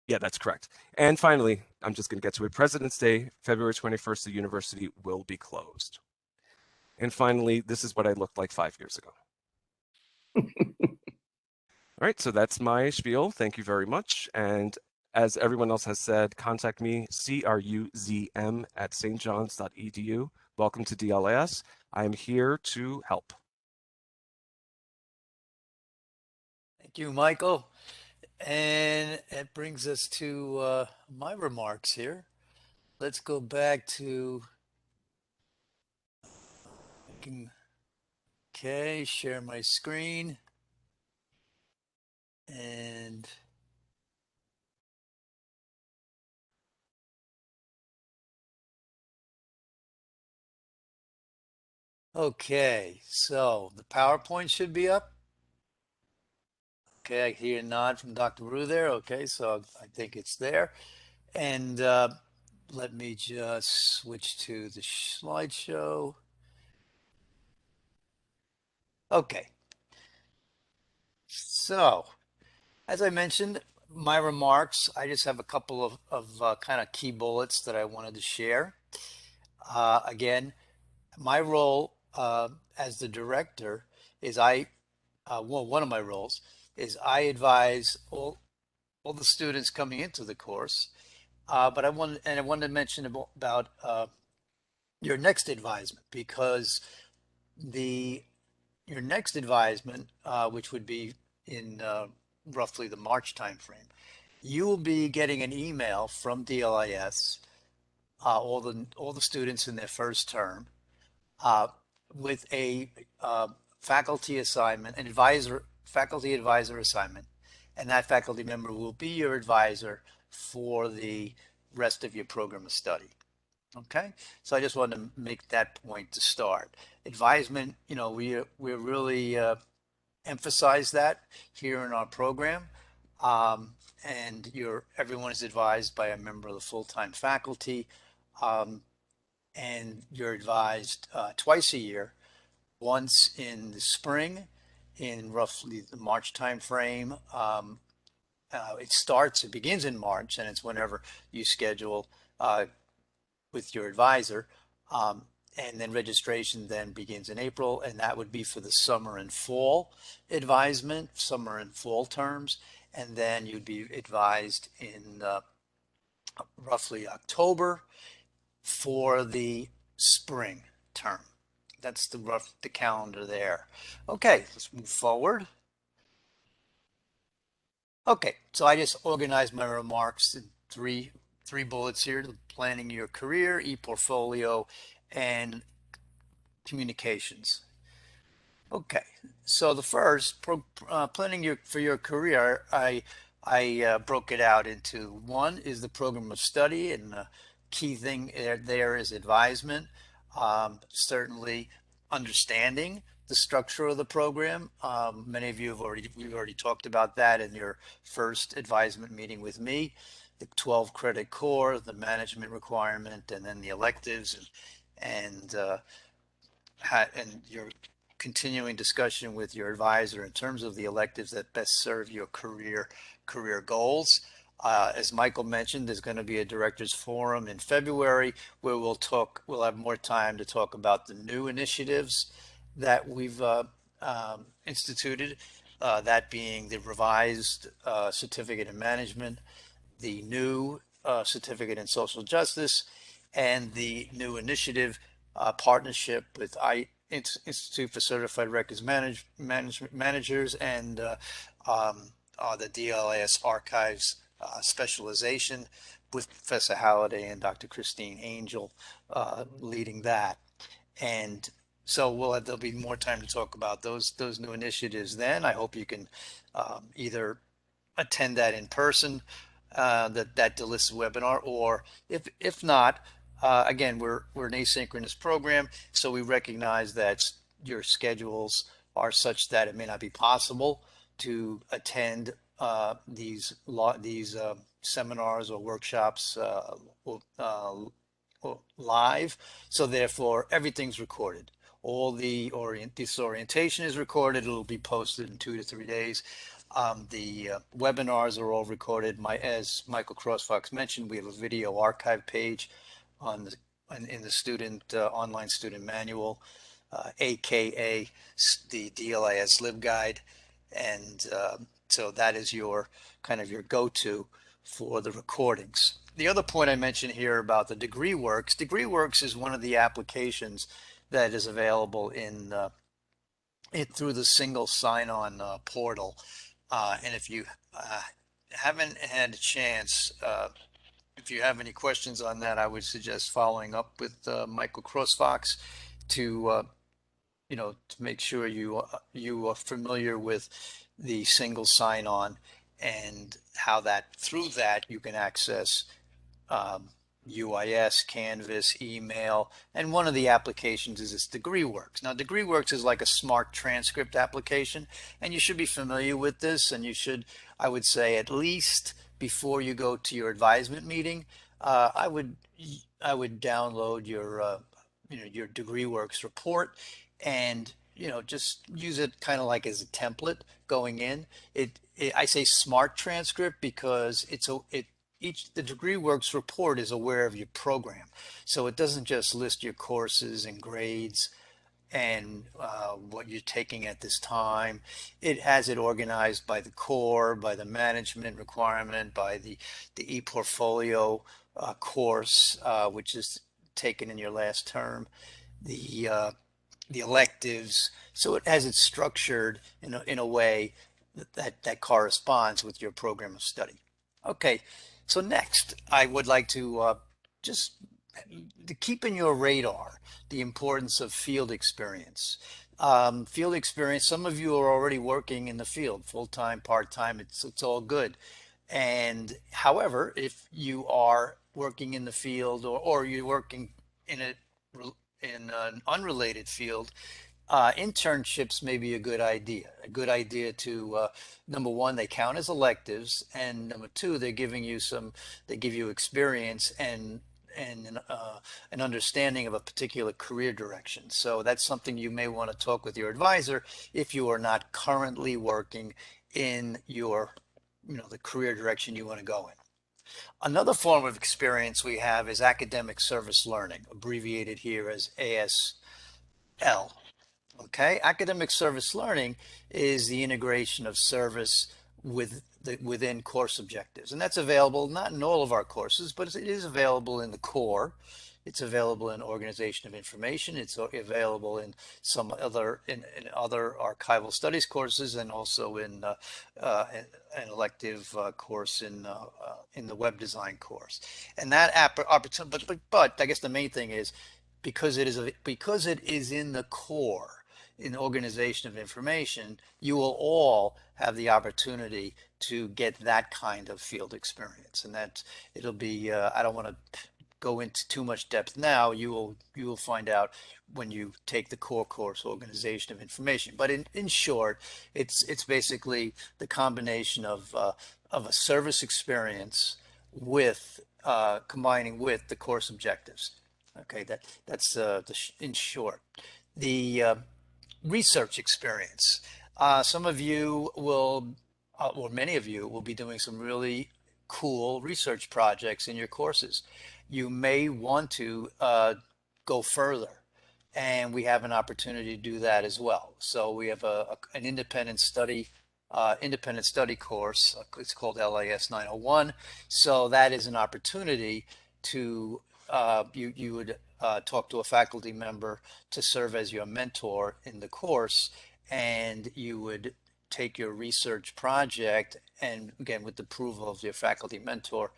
Yeah, that's correct. And finally, I'm just going to get to it. President's Day, February 21st, the university will be closed. And finally, this is what I looked like 5 years ago. All right, so that's my spiel. Thank you very much. And as everyone else has said, contact me, cruzm@stjohns.edu. Welcome to DLIS. I am here to help. Thank you, Michael. And it brings us to my remarks here. Let's go back to, okay, share my screen. And okay, so the PowerPoint should be up. Okay, I hear a nod from Dr. Rue there. Okay, so I think it's there. And let me just switch to the slideshow. Okay. So, as I mentioned, my remarks, I just have a couple of kind of key bullets that I wanted to share. Again, my role as the director is well, one of my roles is I advise all the students coming into the course. But I wanted to mention about your next advisement, because your next advisement, which would be in roughly the March timeframe, you will be getting an email from DLIS, all the students in their first term, with a faculty assignment, an faculty advisor assignment, and that faculty member will be your advisor for the rest of your program of study. Okay, so I just wanted to make that point to start. Advisement, we're really emphasize that here in our program. And everyone is advised by a member of the full-time faculty, and you're advised twice a year, once in the spring, in roughly the March timeframe. It begins in March, and it's whenever you schedule with your advisor. And then registration then begins in April, and that would be for the summer and fall advisement, summer and fall terms. And then you'd be advised in roughly October for the spring term. That's the calendar there. Okay, let's move forward. Okay, so I just organized my remarks in three bullets here: planning your career, e-portfolio, and communications. Okay, so the first, planning for your career, I broke it out into: one is the program of study, and the key thing there is advisement. Certainly understanding the structure of the program. Many of you we've already talked about that in your first advisement meeting with me. The 12 credit core, the management requirement, and then the electives, and your continuing discussion with your advisor in terms of the electives that best serve your career goals. As Michael mentioned, there's going to be a directors forum in February where we'll have more time to talk about the new initiatives that we've instituted, that being the revised certificate in management, the new certificate in social justice, and the new initiative partnership with Institute for Certified Records Managers and the DLIS Archives specialization with Professor Halliday and Dr. Christine Angel leading that. And so there'll be more time to talk about those new initiatives then. I hope you can either attend that in person, that DLIS webinar, or if not, again, we're an asynchronous program, so we recognize that your schedules are such that it may not be possible to attend these seminars or workshops live. So therefore, everything's recorded. All this orientation is recorded. It'll be posted in 2 to 3 days. The webinars are all recorded. As Michael Crossfox mentioned, we have a video archive page on in the student online student manual, aka the DLIS LibGuide, and so that is your kind of your go-to for the recordings. The other point I mentioned here about the DegreeWorks. DegreeWorks is one of the applications that is available in through the single sign-on portal. And if you haven't had a chance, if you have any questions on that, I would suggest following up with Michael Crossfox to to make sure you are familiar with the single sign-on and how through that you can access UIS, Canvas, email, and one of the applications is this DegreeWorks. Now, DegreeWorks is like a smart transcript application, and you should be familiar with this, and you should, I would say, at least before you go to your advisement meeting, I would download your DegreeWorks report and just use it kind of like as a template going in. I say smart transcript because the DegreeWorks report is aware of your program. So it doesn't just list your courses and grades and what you're taking at this time. It has it organized by the core, by the management requirement, by the ePortfolio course, which is taken in your last term, the electives. So it has it structured in a way that corresponds with your program of study. Okay, so next I would like to just to keep in your radar the importance of field experience. Field experience, some of you are already working in the field, full-time, part-time, it's all good. And however, if you are working in the field or you're working in an unrelated field, internships may be a good idea. A good idea to number one, they count as electives, and number two, they give you experience and an understanding of a particular career direction. So that's something you may want to talk with your advisor if you are not currently working in the career direction you want to go in. Another form of experience we have is academic service learning, abbreviated here as ASL. Okay, academic service learning is the integration of service within course objectives, and that's available not in all of our courses, but it is available in the core. It's available in organization of information. It's available in some other in other archival studies courses, and also in an elective course in the web design course. And that opportunity, but I guess the main thing is because it is in the core in organization of information, you will all have the opportunity to get that kind of field experience, and that it'll be. I don't want to go into too much depth now. You will find out when you take the core course, organization of information. But in short, it's basically the combination of a service experience with combining with the course objectives. Okay, that's in short. The research experience. Some of you will, or many of you will be doing some really cool research projects in your courses. You may want to go further, and we have an opportunity to do that as well. So we have an independent study course. It's called LIS 901. So that is an opportunity to you would talk to a faculty member to serve as your mentor in the course, and you would take your research project and, again, with the approval of your faculty mentor,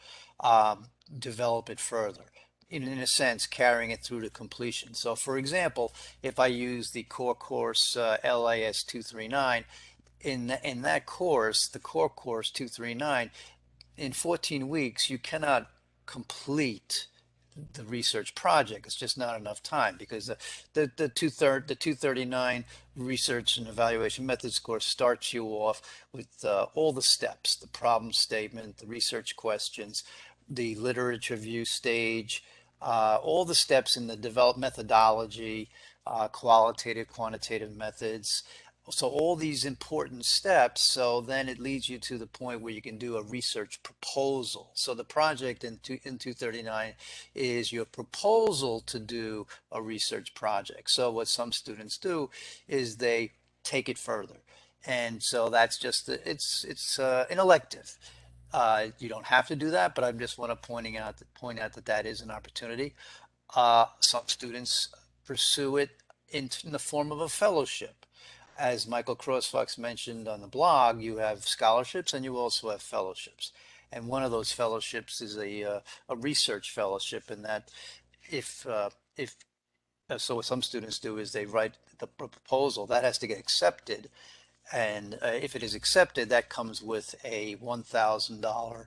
develop it further. In a sense, carrying it through to completion. So, for example, if I use the core course LIS 239, in that course, the core course 239, in 14 weeks, you cannot complete the research project. It's just not enough time, because the 239 research and evaluation methods course starts you off with all the steps: the problem statement, the research questions, the literature review stage, all the steps in the develop methodology, qualitative, quantitative methods. So all these important steps. So then it leads you to the point where you can do a research proposal. So the project in 239 is your proposal to do a research project. So what some students do is they take it further. And so that's just it's an elective. You don't have to do that, but I just want to point out that that is an opportunity. Some students pursue it in the form of a fellowship. As Michael Crossfox mentioned on the blog, you have scholarships and you also have fellowships. And one of those fellowships is a research fellowship, in that if so what some students do is they write the proposal that has to get accepted, and if it is accepted, that comes with a $1,000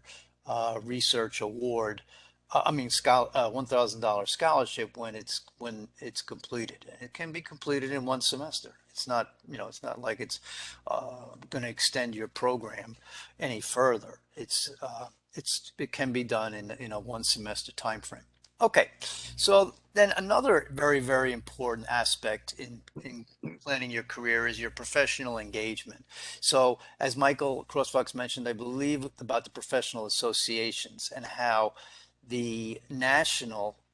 research award. $1,000 scholarship when it's completed. And it can be completed in one semester. It's not, it's not like it's going to extend your program any further. It can be done in a one semester time frame. Okay, so then another very, very important aspect in planning your career is your professional engagement. So as Michael Crossfox mentioned, I believe, about the professional associations and how the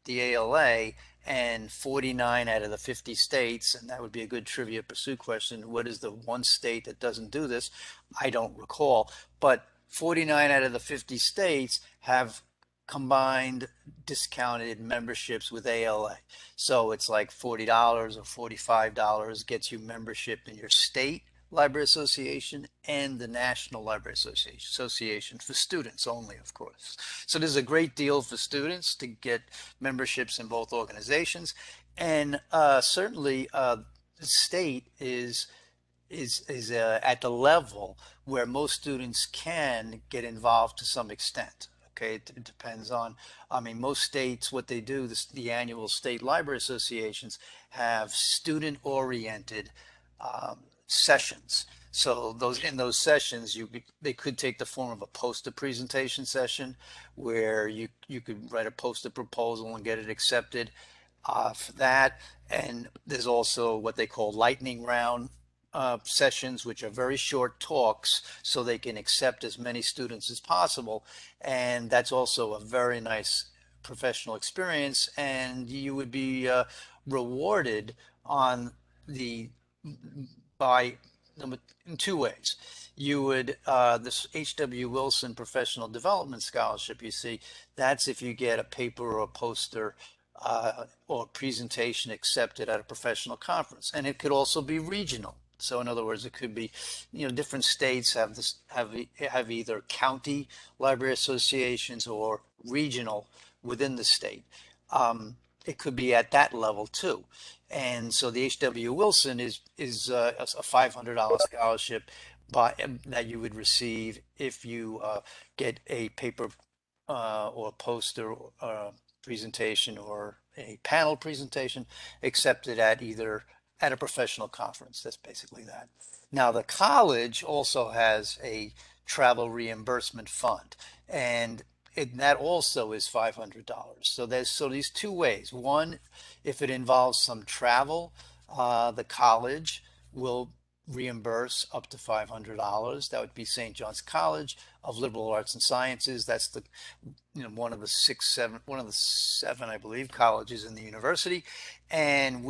ALA, and 49 out of the 50 states, and that would be a good trivia pursuit question. What is the one state that doesn't do this? I don't recall, but 49 out of the 50 states have combined discounted memberships with ALA. So it's like $40 or $45 gets you membership in your state library association and the National Library Association for students only, of course. So there's a great deal for students to get memberships in both organizations, and certainly the state is at the level where most students can get involved to some extent. Okay, it depends on, I mean, most states, what they do, the annual state library associations have student-oriented sessions. So in those sessions, they could take the form of a poster presentation session, where you could write a poster proposal and get it accepted for that. And there's also what they call lightning round sessions, which are very short talks, so they can accept as many students as possible. And that's also a very nice professional experience, and you would be rewarded on the by in two ways. You would this H.W. Wilson Professional Development Scholarship, you see, that's if you get a paper or a poster or presentation accepted at a professional conference. And it could also be regional. So in other words, it could be, different states have either county library associations or regional within the state. It could be at that level too. And so the H.W. Wilson is a $500 scholarship that you would receive if you get a paper or poster presentation or a panel presentation accepted at a professional conference. That's basically that. Now, the college also has a travel reimbursement fund, and that also is $500. So these two ways. One, if it involves some travel, the college will reimburse up to $500. That would be St. John's College of Liberal Arts and Sciences. That's the one of the seven, I believe, colleges in the university, and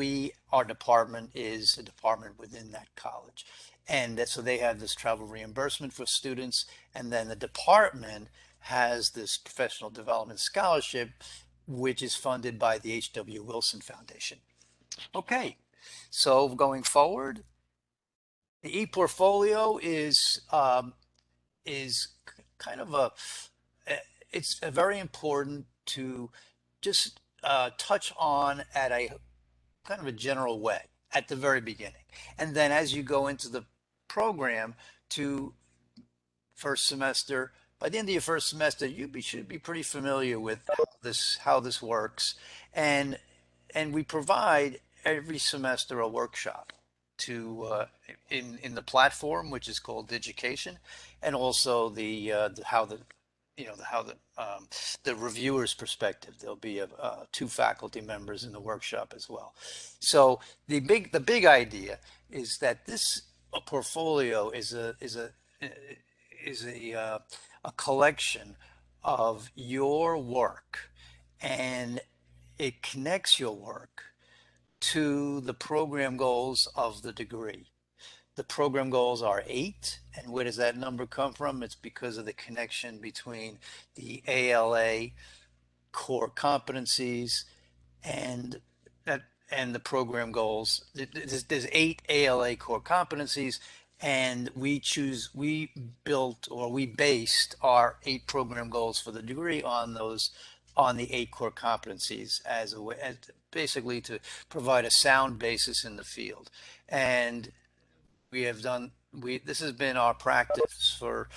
our department is a department within that college, and so they have this travel reimbursement for students, and then the department has this professional development scholarship, which is funded by the H.W. Wilson Foundation. Okay, so going forward, the e-portfolio is kind of it's very important to just touch on at a kind of a general way at the very beginning. And then as you go into the program to first semester, by the end of your first semester, should be pretty familiar with how this works. And we provide every semester a workshop to in the platform, which is called Education, and also how the reviewer's perspective. There'll be two faculty members in the workshop as well. So the big idea is that this portfolio is a collection of your work, and it connects your work to the program goals of the degree. The program goals are 8, and where does that number come from? It's because of the connection between the ALA core competencies and that and the program goals. There's 8 ALA core competencies, and we built, or we based our 8 program goals for the degree on the 8 core competencies as a way, basically to provide a sound basis in the field. And this has been our practice for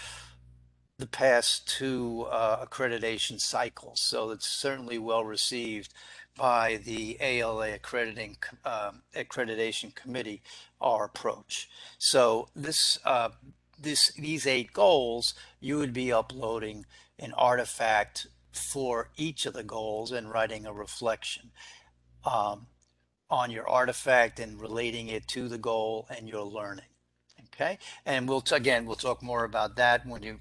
the past 2 accreditation cycles, so it's certainly well received by the ALA accreditation committee, our approach. So these 8 goals, you would be uploading an artifact for each of the goals and writing a reflection on your artifact and relating it to the goal and your learning. Okay, and we'll talk more about that when you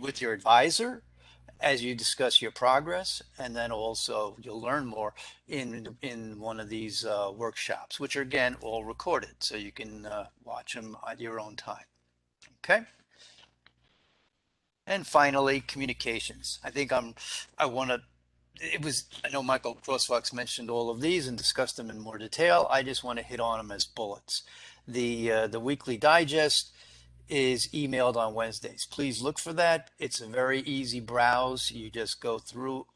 with your advisor as you discuss your progress, and then also you'll learn more in one of these workshops, which are again all recorded, so you can watch them at your own time. Okay. And finally, communications. I know Michael Crossfox mentioned all of these and discussed them in more detail. I just want to hit on them as bullets. The weekly digest is emailed on Wednesdays. Please look for that. It's a very easy browse. You just go through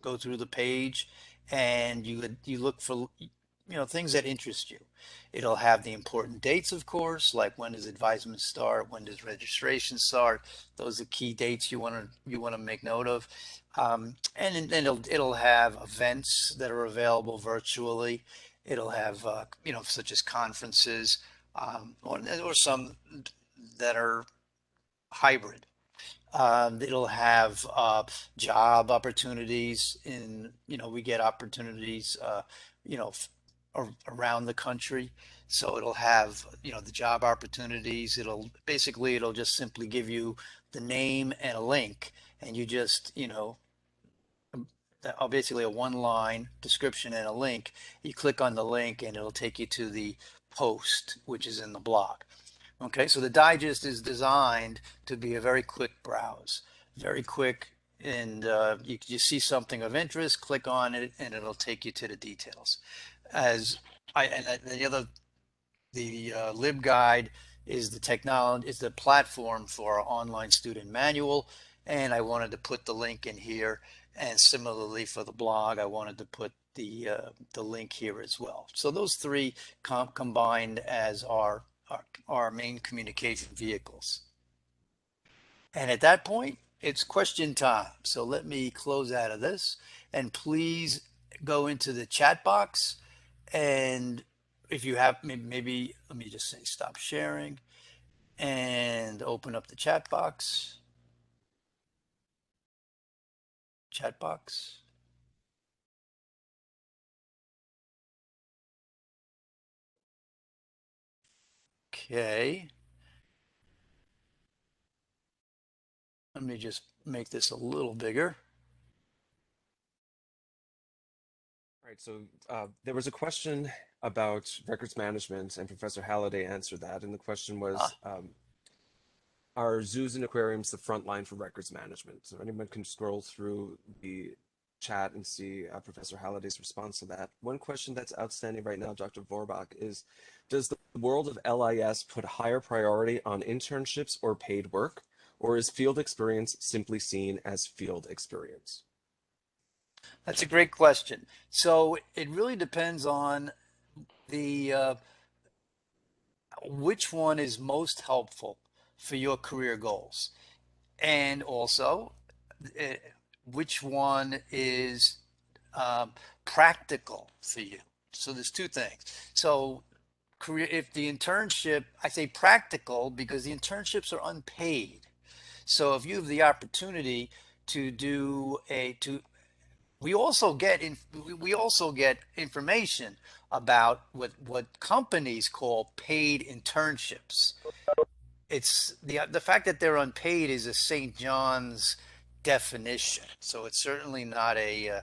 the page, and you look for things that interest you. It'll have the important dates, of course, like when does advisement start, when does registration start. Those are key dates you want to make note of. And then it'll have events that are available virtually. It'll have such as conferences, or some that are hybrid. It'll have job opportunities we get opportunities, around the country. So it'll have, the job opportunities. It'll just simply give you the name and a link, and you just, basically a 1-line description and a link. You click on the link and it'll take you to the post, which is in the blog. Okay, so the digest is designed to be a very quick browse, very quick, and you see something of interest, click on it, and it'll take you to the details. And the LibGuide is the platform for our online student manual, and I wanted to put the link in here. And similarly for the blog, I wanted to put the link here as well. So those 3 combined as our main communication vehicles. And at that point, it's question time. So let me close out of this, and please go into the chat box. And if you have, maybe let me just say stop sharing and open up the chat box. Chat box. Okay. Let me just make this a little bigger. All right, so there was a question about records management, and Professor Halliday answered that. And the question was, are zoos and aquariums the front line for records management? So anyone can scroll through the chat and see Professor Halliday's response to that. One question that's outstanding right now, Dr. Vorbach, is does the world of LIS put higher priority on internships or paid work, or is field experience simply seen as field experience? That's a great question. So it really depends on the which one is most helpful for your career goals, and also uh, which one is um, practical for you. So there's two things. So career, if the internship, I say practical because the internships are unpaid. So if you have the opportunity to do a to we also get information about what companies call paid internships. It's the fact that they're unpaid is a St. John's definition. So it's certainly not it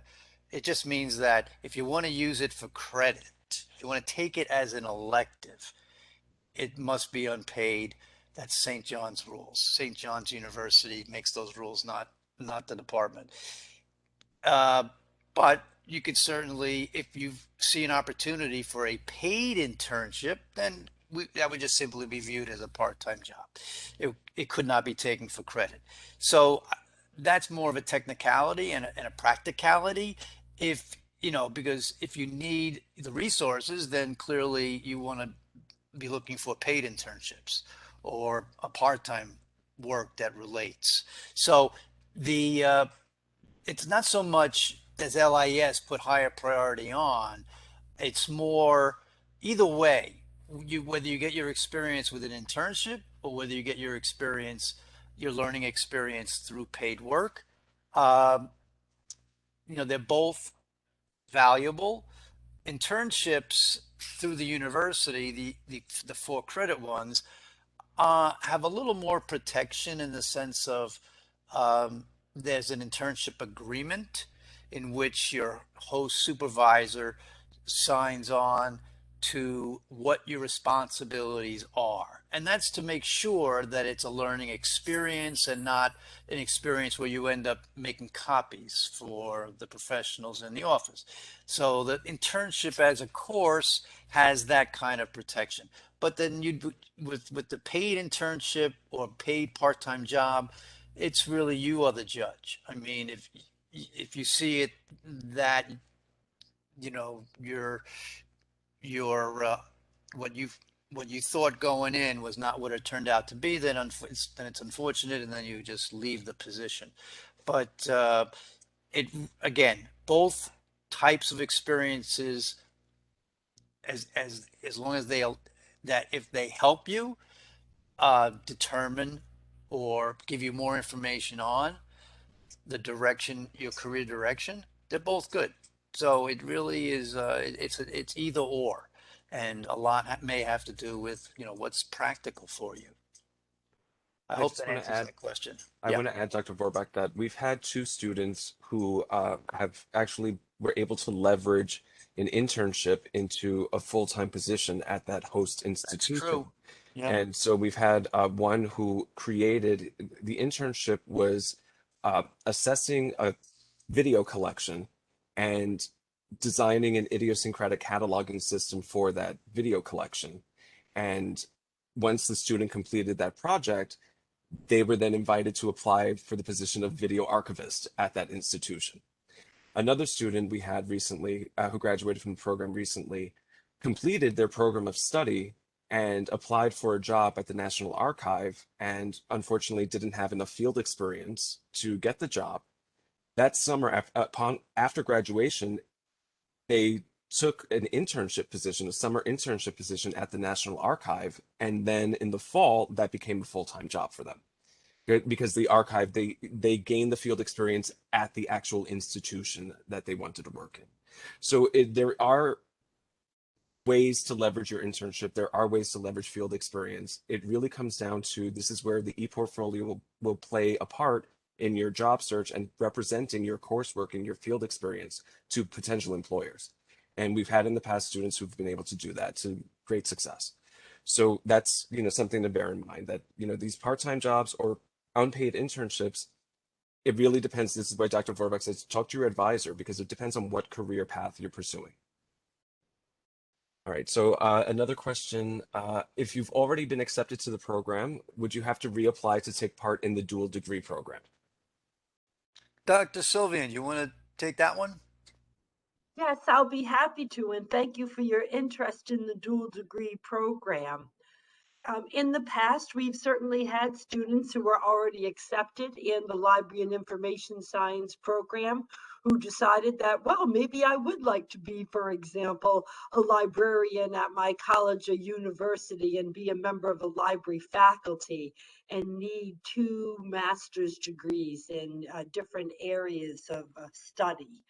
just means that if you want to use it for credit, if you want to take it as an elective, it must be unpaid. That's St. John's rules. St. John's University makes those rules, not the department. Uh, but you could certainly, if you see an opportunity for a paid internship, then that would just simply be viewed as a part-time job. It could not be taken for credit. So that's more of a technicality and a practicality. If, because if you need the resources, then clearly you want to be looking for paid internships or a part-time work that relates. So the it's not so much does LIS put higher priority on. It's more either way. Whether you get your experience with an internship or whether you get your learning experience through paid work. Um, they're both valuable. Internships through the university, the four credit ones, have a little more protection in the sense of there's an internship agreement in which your host supervisor signs on to what your responsibilities are. And that's to make sure that it's a learning experience and not an experience where you end up making copies for the professionals in the office. So the internship as a course has that kind of protection. But then you with the paid internship or paid part-time job, it's really you are the judge. I mean, if you see it that your what you what you thought going in was not what it turned out to be, then it's unfortunate, and then you just leave the position. But it again, both types of experiences, as long as that if they help you determine or give you more information on the direction, your career direction, they're both good. So it really is, it's either or. And a lot may have to do with, what's practical for you. I I hope just that want to answers add that question. I Yeah, want to add, Dr. Vorbach, that we've had two students who have actually were able to leverage an internship into a full-time position at that host that's institution. true. Yeah, And so we've had one who created the internship was assessing a video collection and designing an idiosyncratic cataloging system for that video collection. And once the student completed that project, they were then invited to apply for the position of video archivist at that institution. Another student we had recently, who graduated from the program recently, completed their program of study and applied for a job at the National Archive and unfortunately didn't have enough field experience to get the job. That summer, after graduation, they took an internship position, a summer internship position at the National Archive, and then in the fall, that became a full-time job for them because the archive they gained the field experience at the actual institution that they wanted to work in. So there are ways to leverage your internship. There are ways to leverage field experience. It really comes down to this is where the e-portfolio will play a part in your job search and representing your coursework and your field experience to potential employers. And we've had in the past students who've been able to do that to great success. So that's, something to bear in mind that, these part-time jobs or unpaid internships, it really depends. This is why Dr. Vorbach says, talk to your advisor because it depends on what career path you're pursuing. All right, so another question, if you've already been accepted to the program, would you have to reapply to take part in the dual degree program? Dr. Sylvian, you want to take that one? Yes, I'll be happy to, and thank you for your interest in the dual degree program. In the past, we've certainly had students who were already accepted in the Library and Information Science program who decided that, well, maybe I would like to be, for example, a librarian at my college or university and be a member of the library faculty and need 2 master's degrees in different areas of study.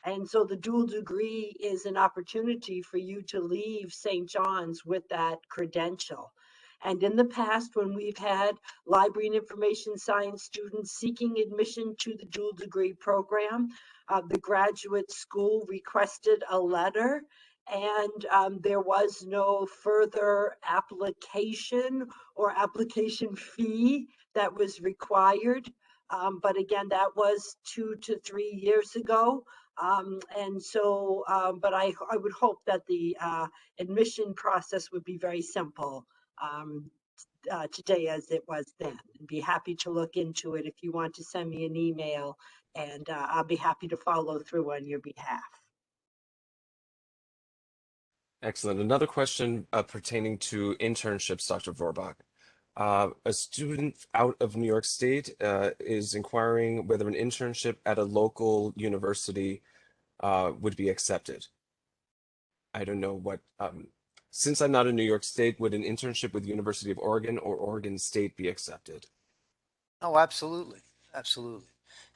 And so the dual degree is an opportunity for you to leave St. John's with that credential. And in the past, when we've had library and information science students seeking admission to the dual degree program, the graduate school requested a letter and there was no further application or application fee that was required. But again, that was 2 to 3 years ago. But I would hope that the admission process would be very simple today as it was then. I'd be happy to look into it if you want to send me an email, and I'll be happy to follow through on your behalf. Excellent. Another question pertaining to internships, Dr. Vorbach. A student out of New York State is inquiring whether an internship at a local university would be accepted. I don't know what, since I'm not in New York State, would an internship with University of Oregon or Oregon State be accepted? Oh, absolutely. Absolutely.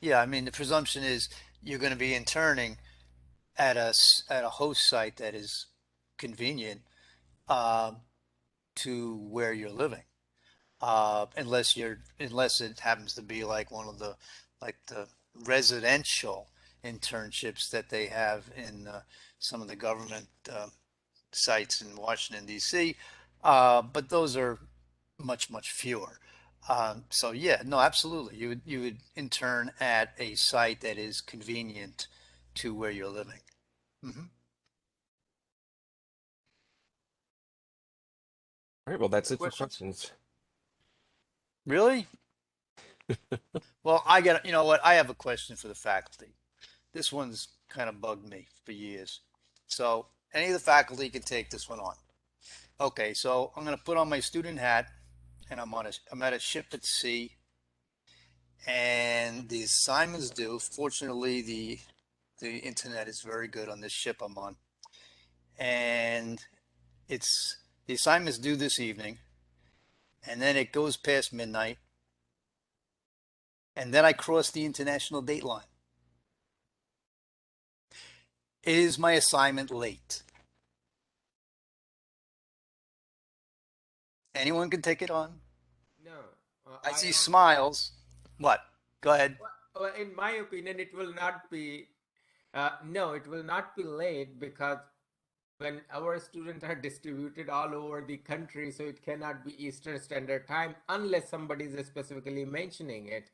Yeah, I mean, the presumption is you're going to be interning at a host site that is convenient uh, to where you're living. Unless it happens to be like one of the residential internships that they have in some of the government sites in Washington D.C. But those are much fewer. So yeah, no, absolutely. You would intern at a site that is convenient to where you're living. Hmm. All right, well, that's Other it for questions? questions. Really? Well, you know what? I have a question for the faculty. This one's kind of bugged me for years. So any of the faculty can take this one on. Okay, so I'm going to put on my student hat and I'm at a ship at sea and the assignment's due. Fortunately, the internet is very good on this ship I'm on. And it's the assignment's due this evening and then it goes past midnight and then I cross the international date line. Is my assignment late? Anyone can take it on. No, I see I smiles. What? Go ahead. well, in my opinion, it will not be. No, it will not be late because when our students are distributed all over the country, so it cannot be Eastern Standard Time unless somebody is specifically mentioning it.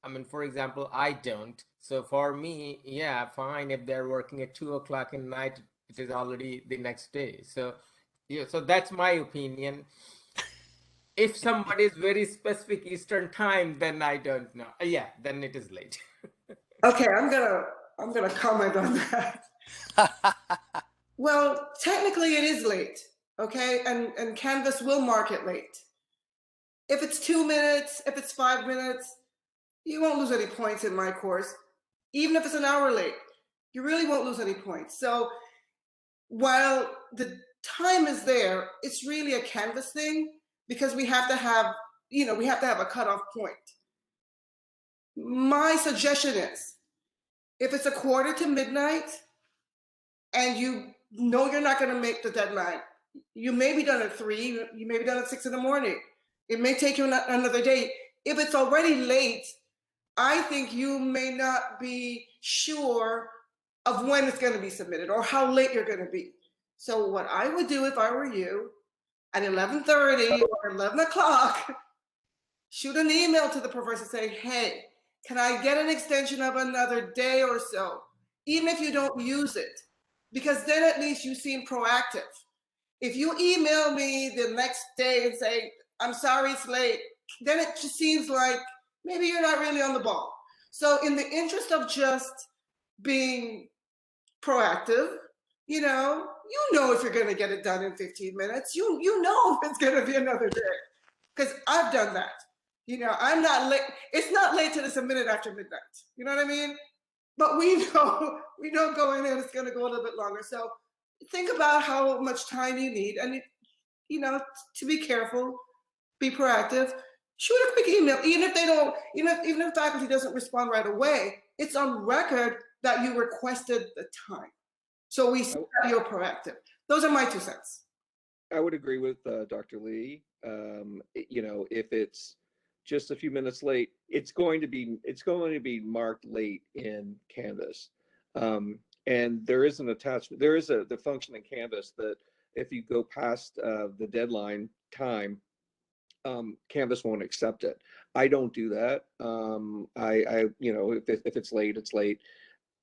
I mean, for example, I don't. So for me, yeah, fine. If they're working at 2 o'clock in the night, it is already the next day. So, yeah, so that's my opinion. If somebody is very specific Eastern time, then I don't know. Yeah, then it is late. Okay, I'm gonna comment on that. Well, technically it is late, okay? And Canvas will mark it late. If it's 2 minutes, if it's 5 minutes, you won't lose any points in my course. Even if it's an hour late, you really won't lose any points. So while the time is there, it's really a Canvas thing because we have to have, we have to have a cutoff point. My suggestion is if it's a quarter to midnight and you know you're not going to make the deadline. You may be done at 3, you may be done at 6 in the morning. It may take you another day. If it's already late, I think you may not be sure of when it's going to be submitted or how late you're going to be. So what I would do if I were you, at 11:30 or 11 o'clock, shoot an email to the professor saying, hey, can I get an extension of another day or so, even if you don't use it? Because then at least you seem proactive. If you email me the next day and say, I'm sorry it's late, then it just seems like maybe you're not really on the ball. So in the interest of just being proactive, you know if you're going to get it done in 15 minutes, you know if it's going to be another day. Because I've done that. I'm not late. It's not late till it's a minute after midnight. You know what I mean? But we know going in it's going to go a little bit longer. So think about how much time you need, and to be careful, be proactive. Shoot a quick email, even if they don't. Even if faculty doesn't respond right away, it's on record that you requested the time. So we see that you're proactive. Those are my 2 cents. I would agree with Dr. Lee. If it's just a few minutes late, it's going to be marked late in Canvas. And there is an attachment. There is the function in Canvas that if you go past the deadline time, Canvas won't accept it. I don't do that. If it's late, it's late.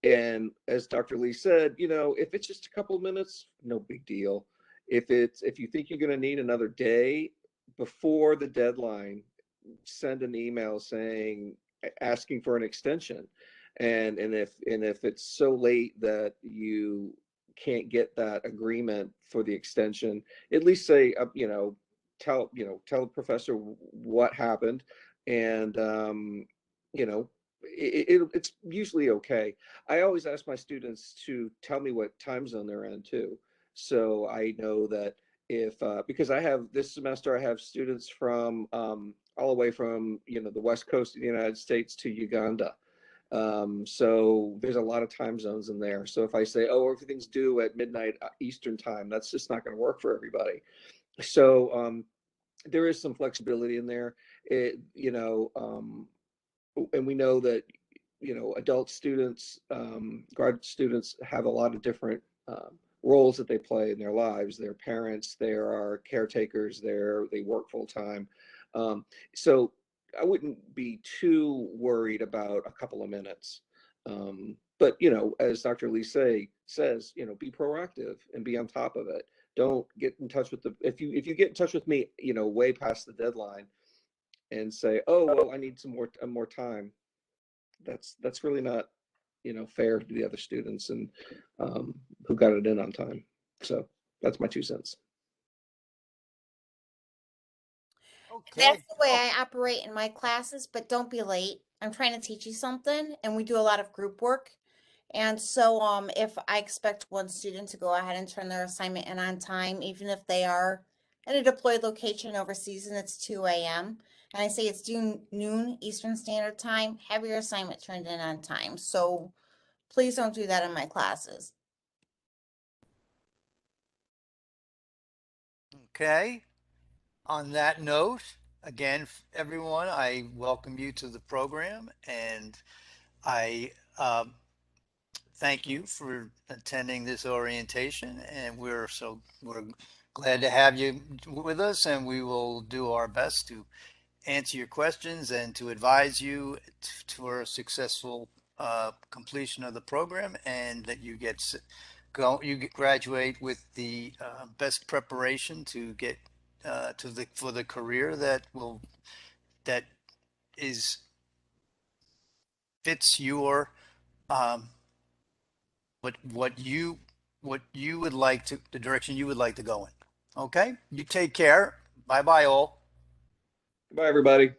And as Dr. Lee said, if it's just a couple of minutes, no big deal. If you think you're going to need another day before the deadline, send an email asking for an extension. And if it's so late that you can't get that agreement for the extension, at least say, tell the professor what happened, and it's usually okay. I always ask my students to tell me what time zone they're in too, so I know that if because this semester I have students from all the way from the west coast of the United States to Uganda. So there's a lot of time zones in there. So if I say, oh, everything's due at midnight Eastern time, that's just not going to work for everybody. So there is some flexibility in there. And we know that adult students, grad students have a lot of different roles that they play in their lives. They're parents, they are caretakers, they work full time. So I wouldn't be too worried about a couple of minutes. But as Dr. Lee says, be proactive and be on top of it. Don't get in touch with if you get in touch with me, way past the deadline, and say, oh well, I need some more time. That's really not fair to the other students and who got it in on time. So that's my 2 cents. That's Okay. the way I operate in my classes, but don't be late. I'm trying to teach you something, and we do a lot of group work. And so if I expect one student to go ahead and turn their assignment in on time, even if they are in a deployed location overseas and it's 2 a.m., and I say it's due noon Eastern Standard Time, have your assignment turned in on time. So please don't do that in my classes. Okay. On that note, again, everyone, I welcome you to the program, and I thank you for attending this orientation. And we're glad to have you with us, and we will do our best to answer your questions and to advise you for a successful completion of the program, and that you graduate with the best preparation to get for the career that is fits your um, what you would like to the direction you would like to go in. Okay, you take care. Bye bye all. Bye everybody.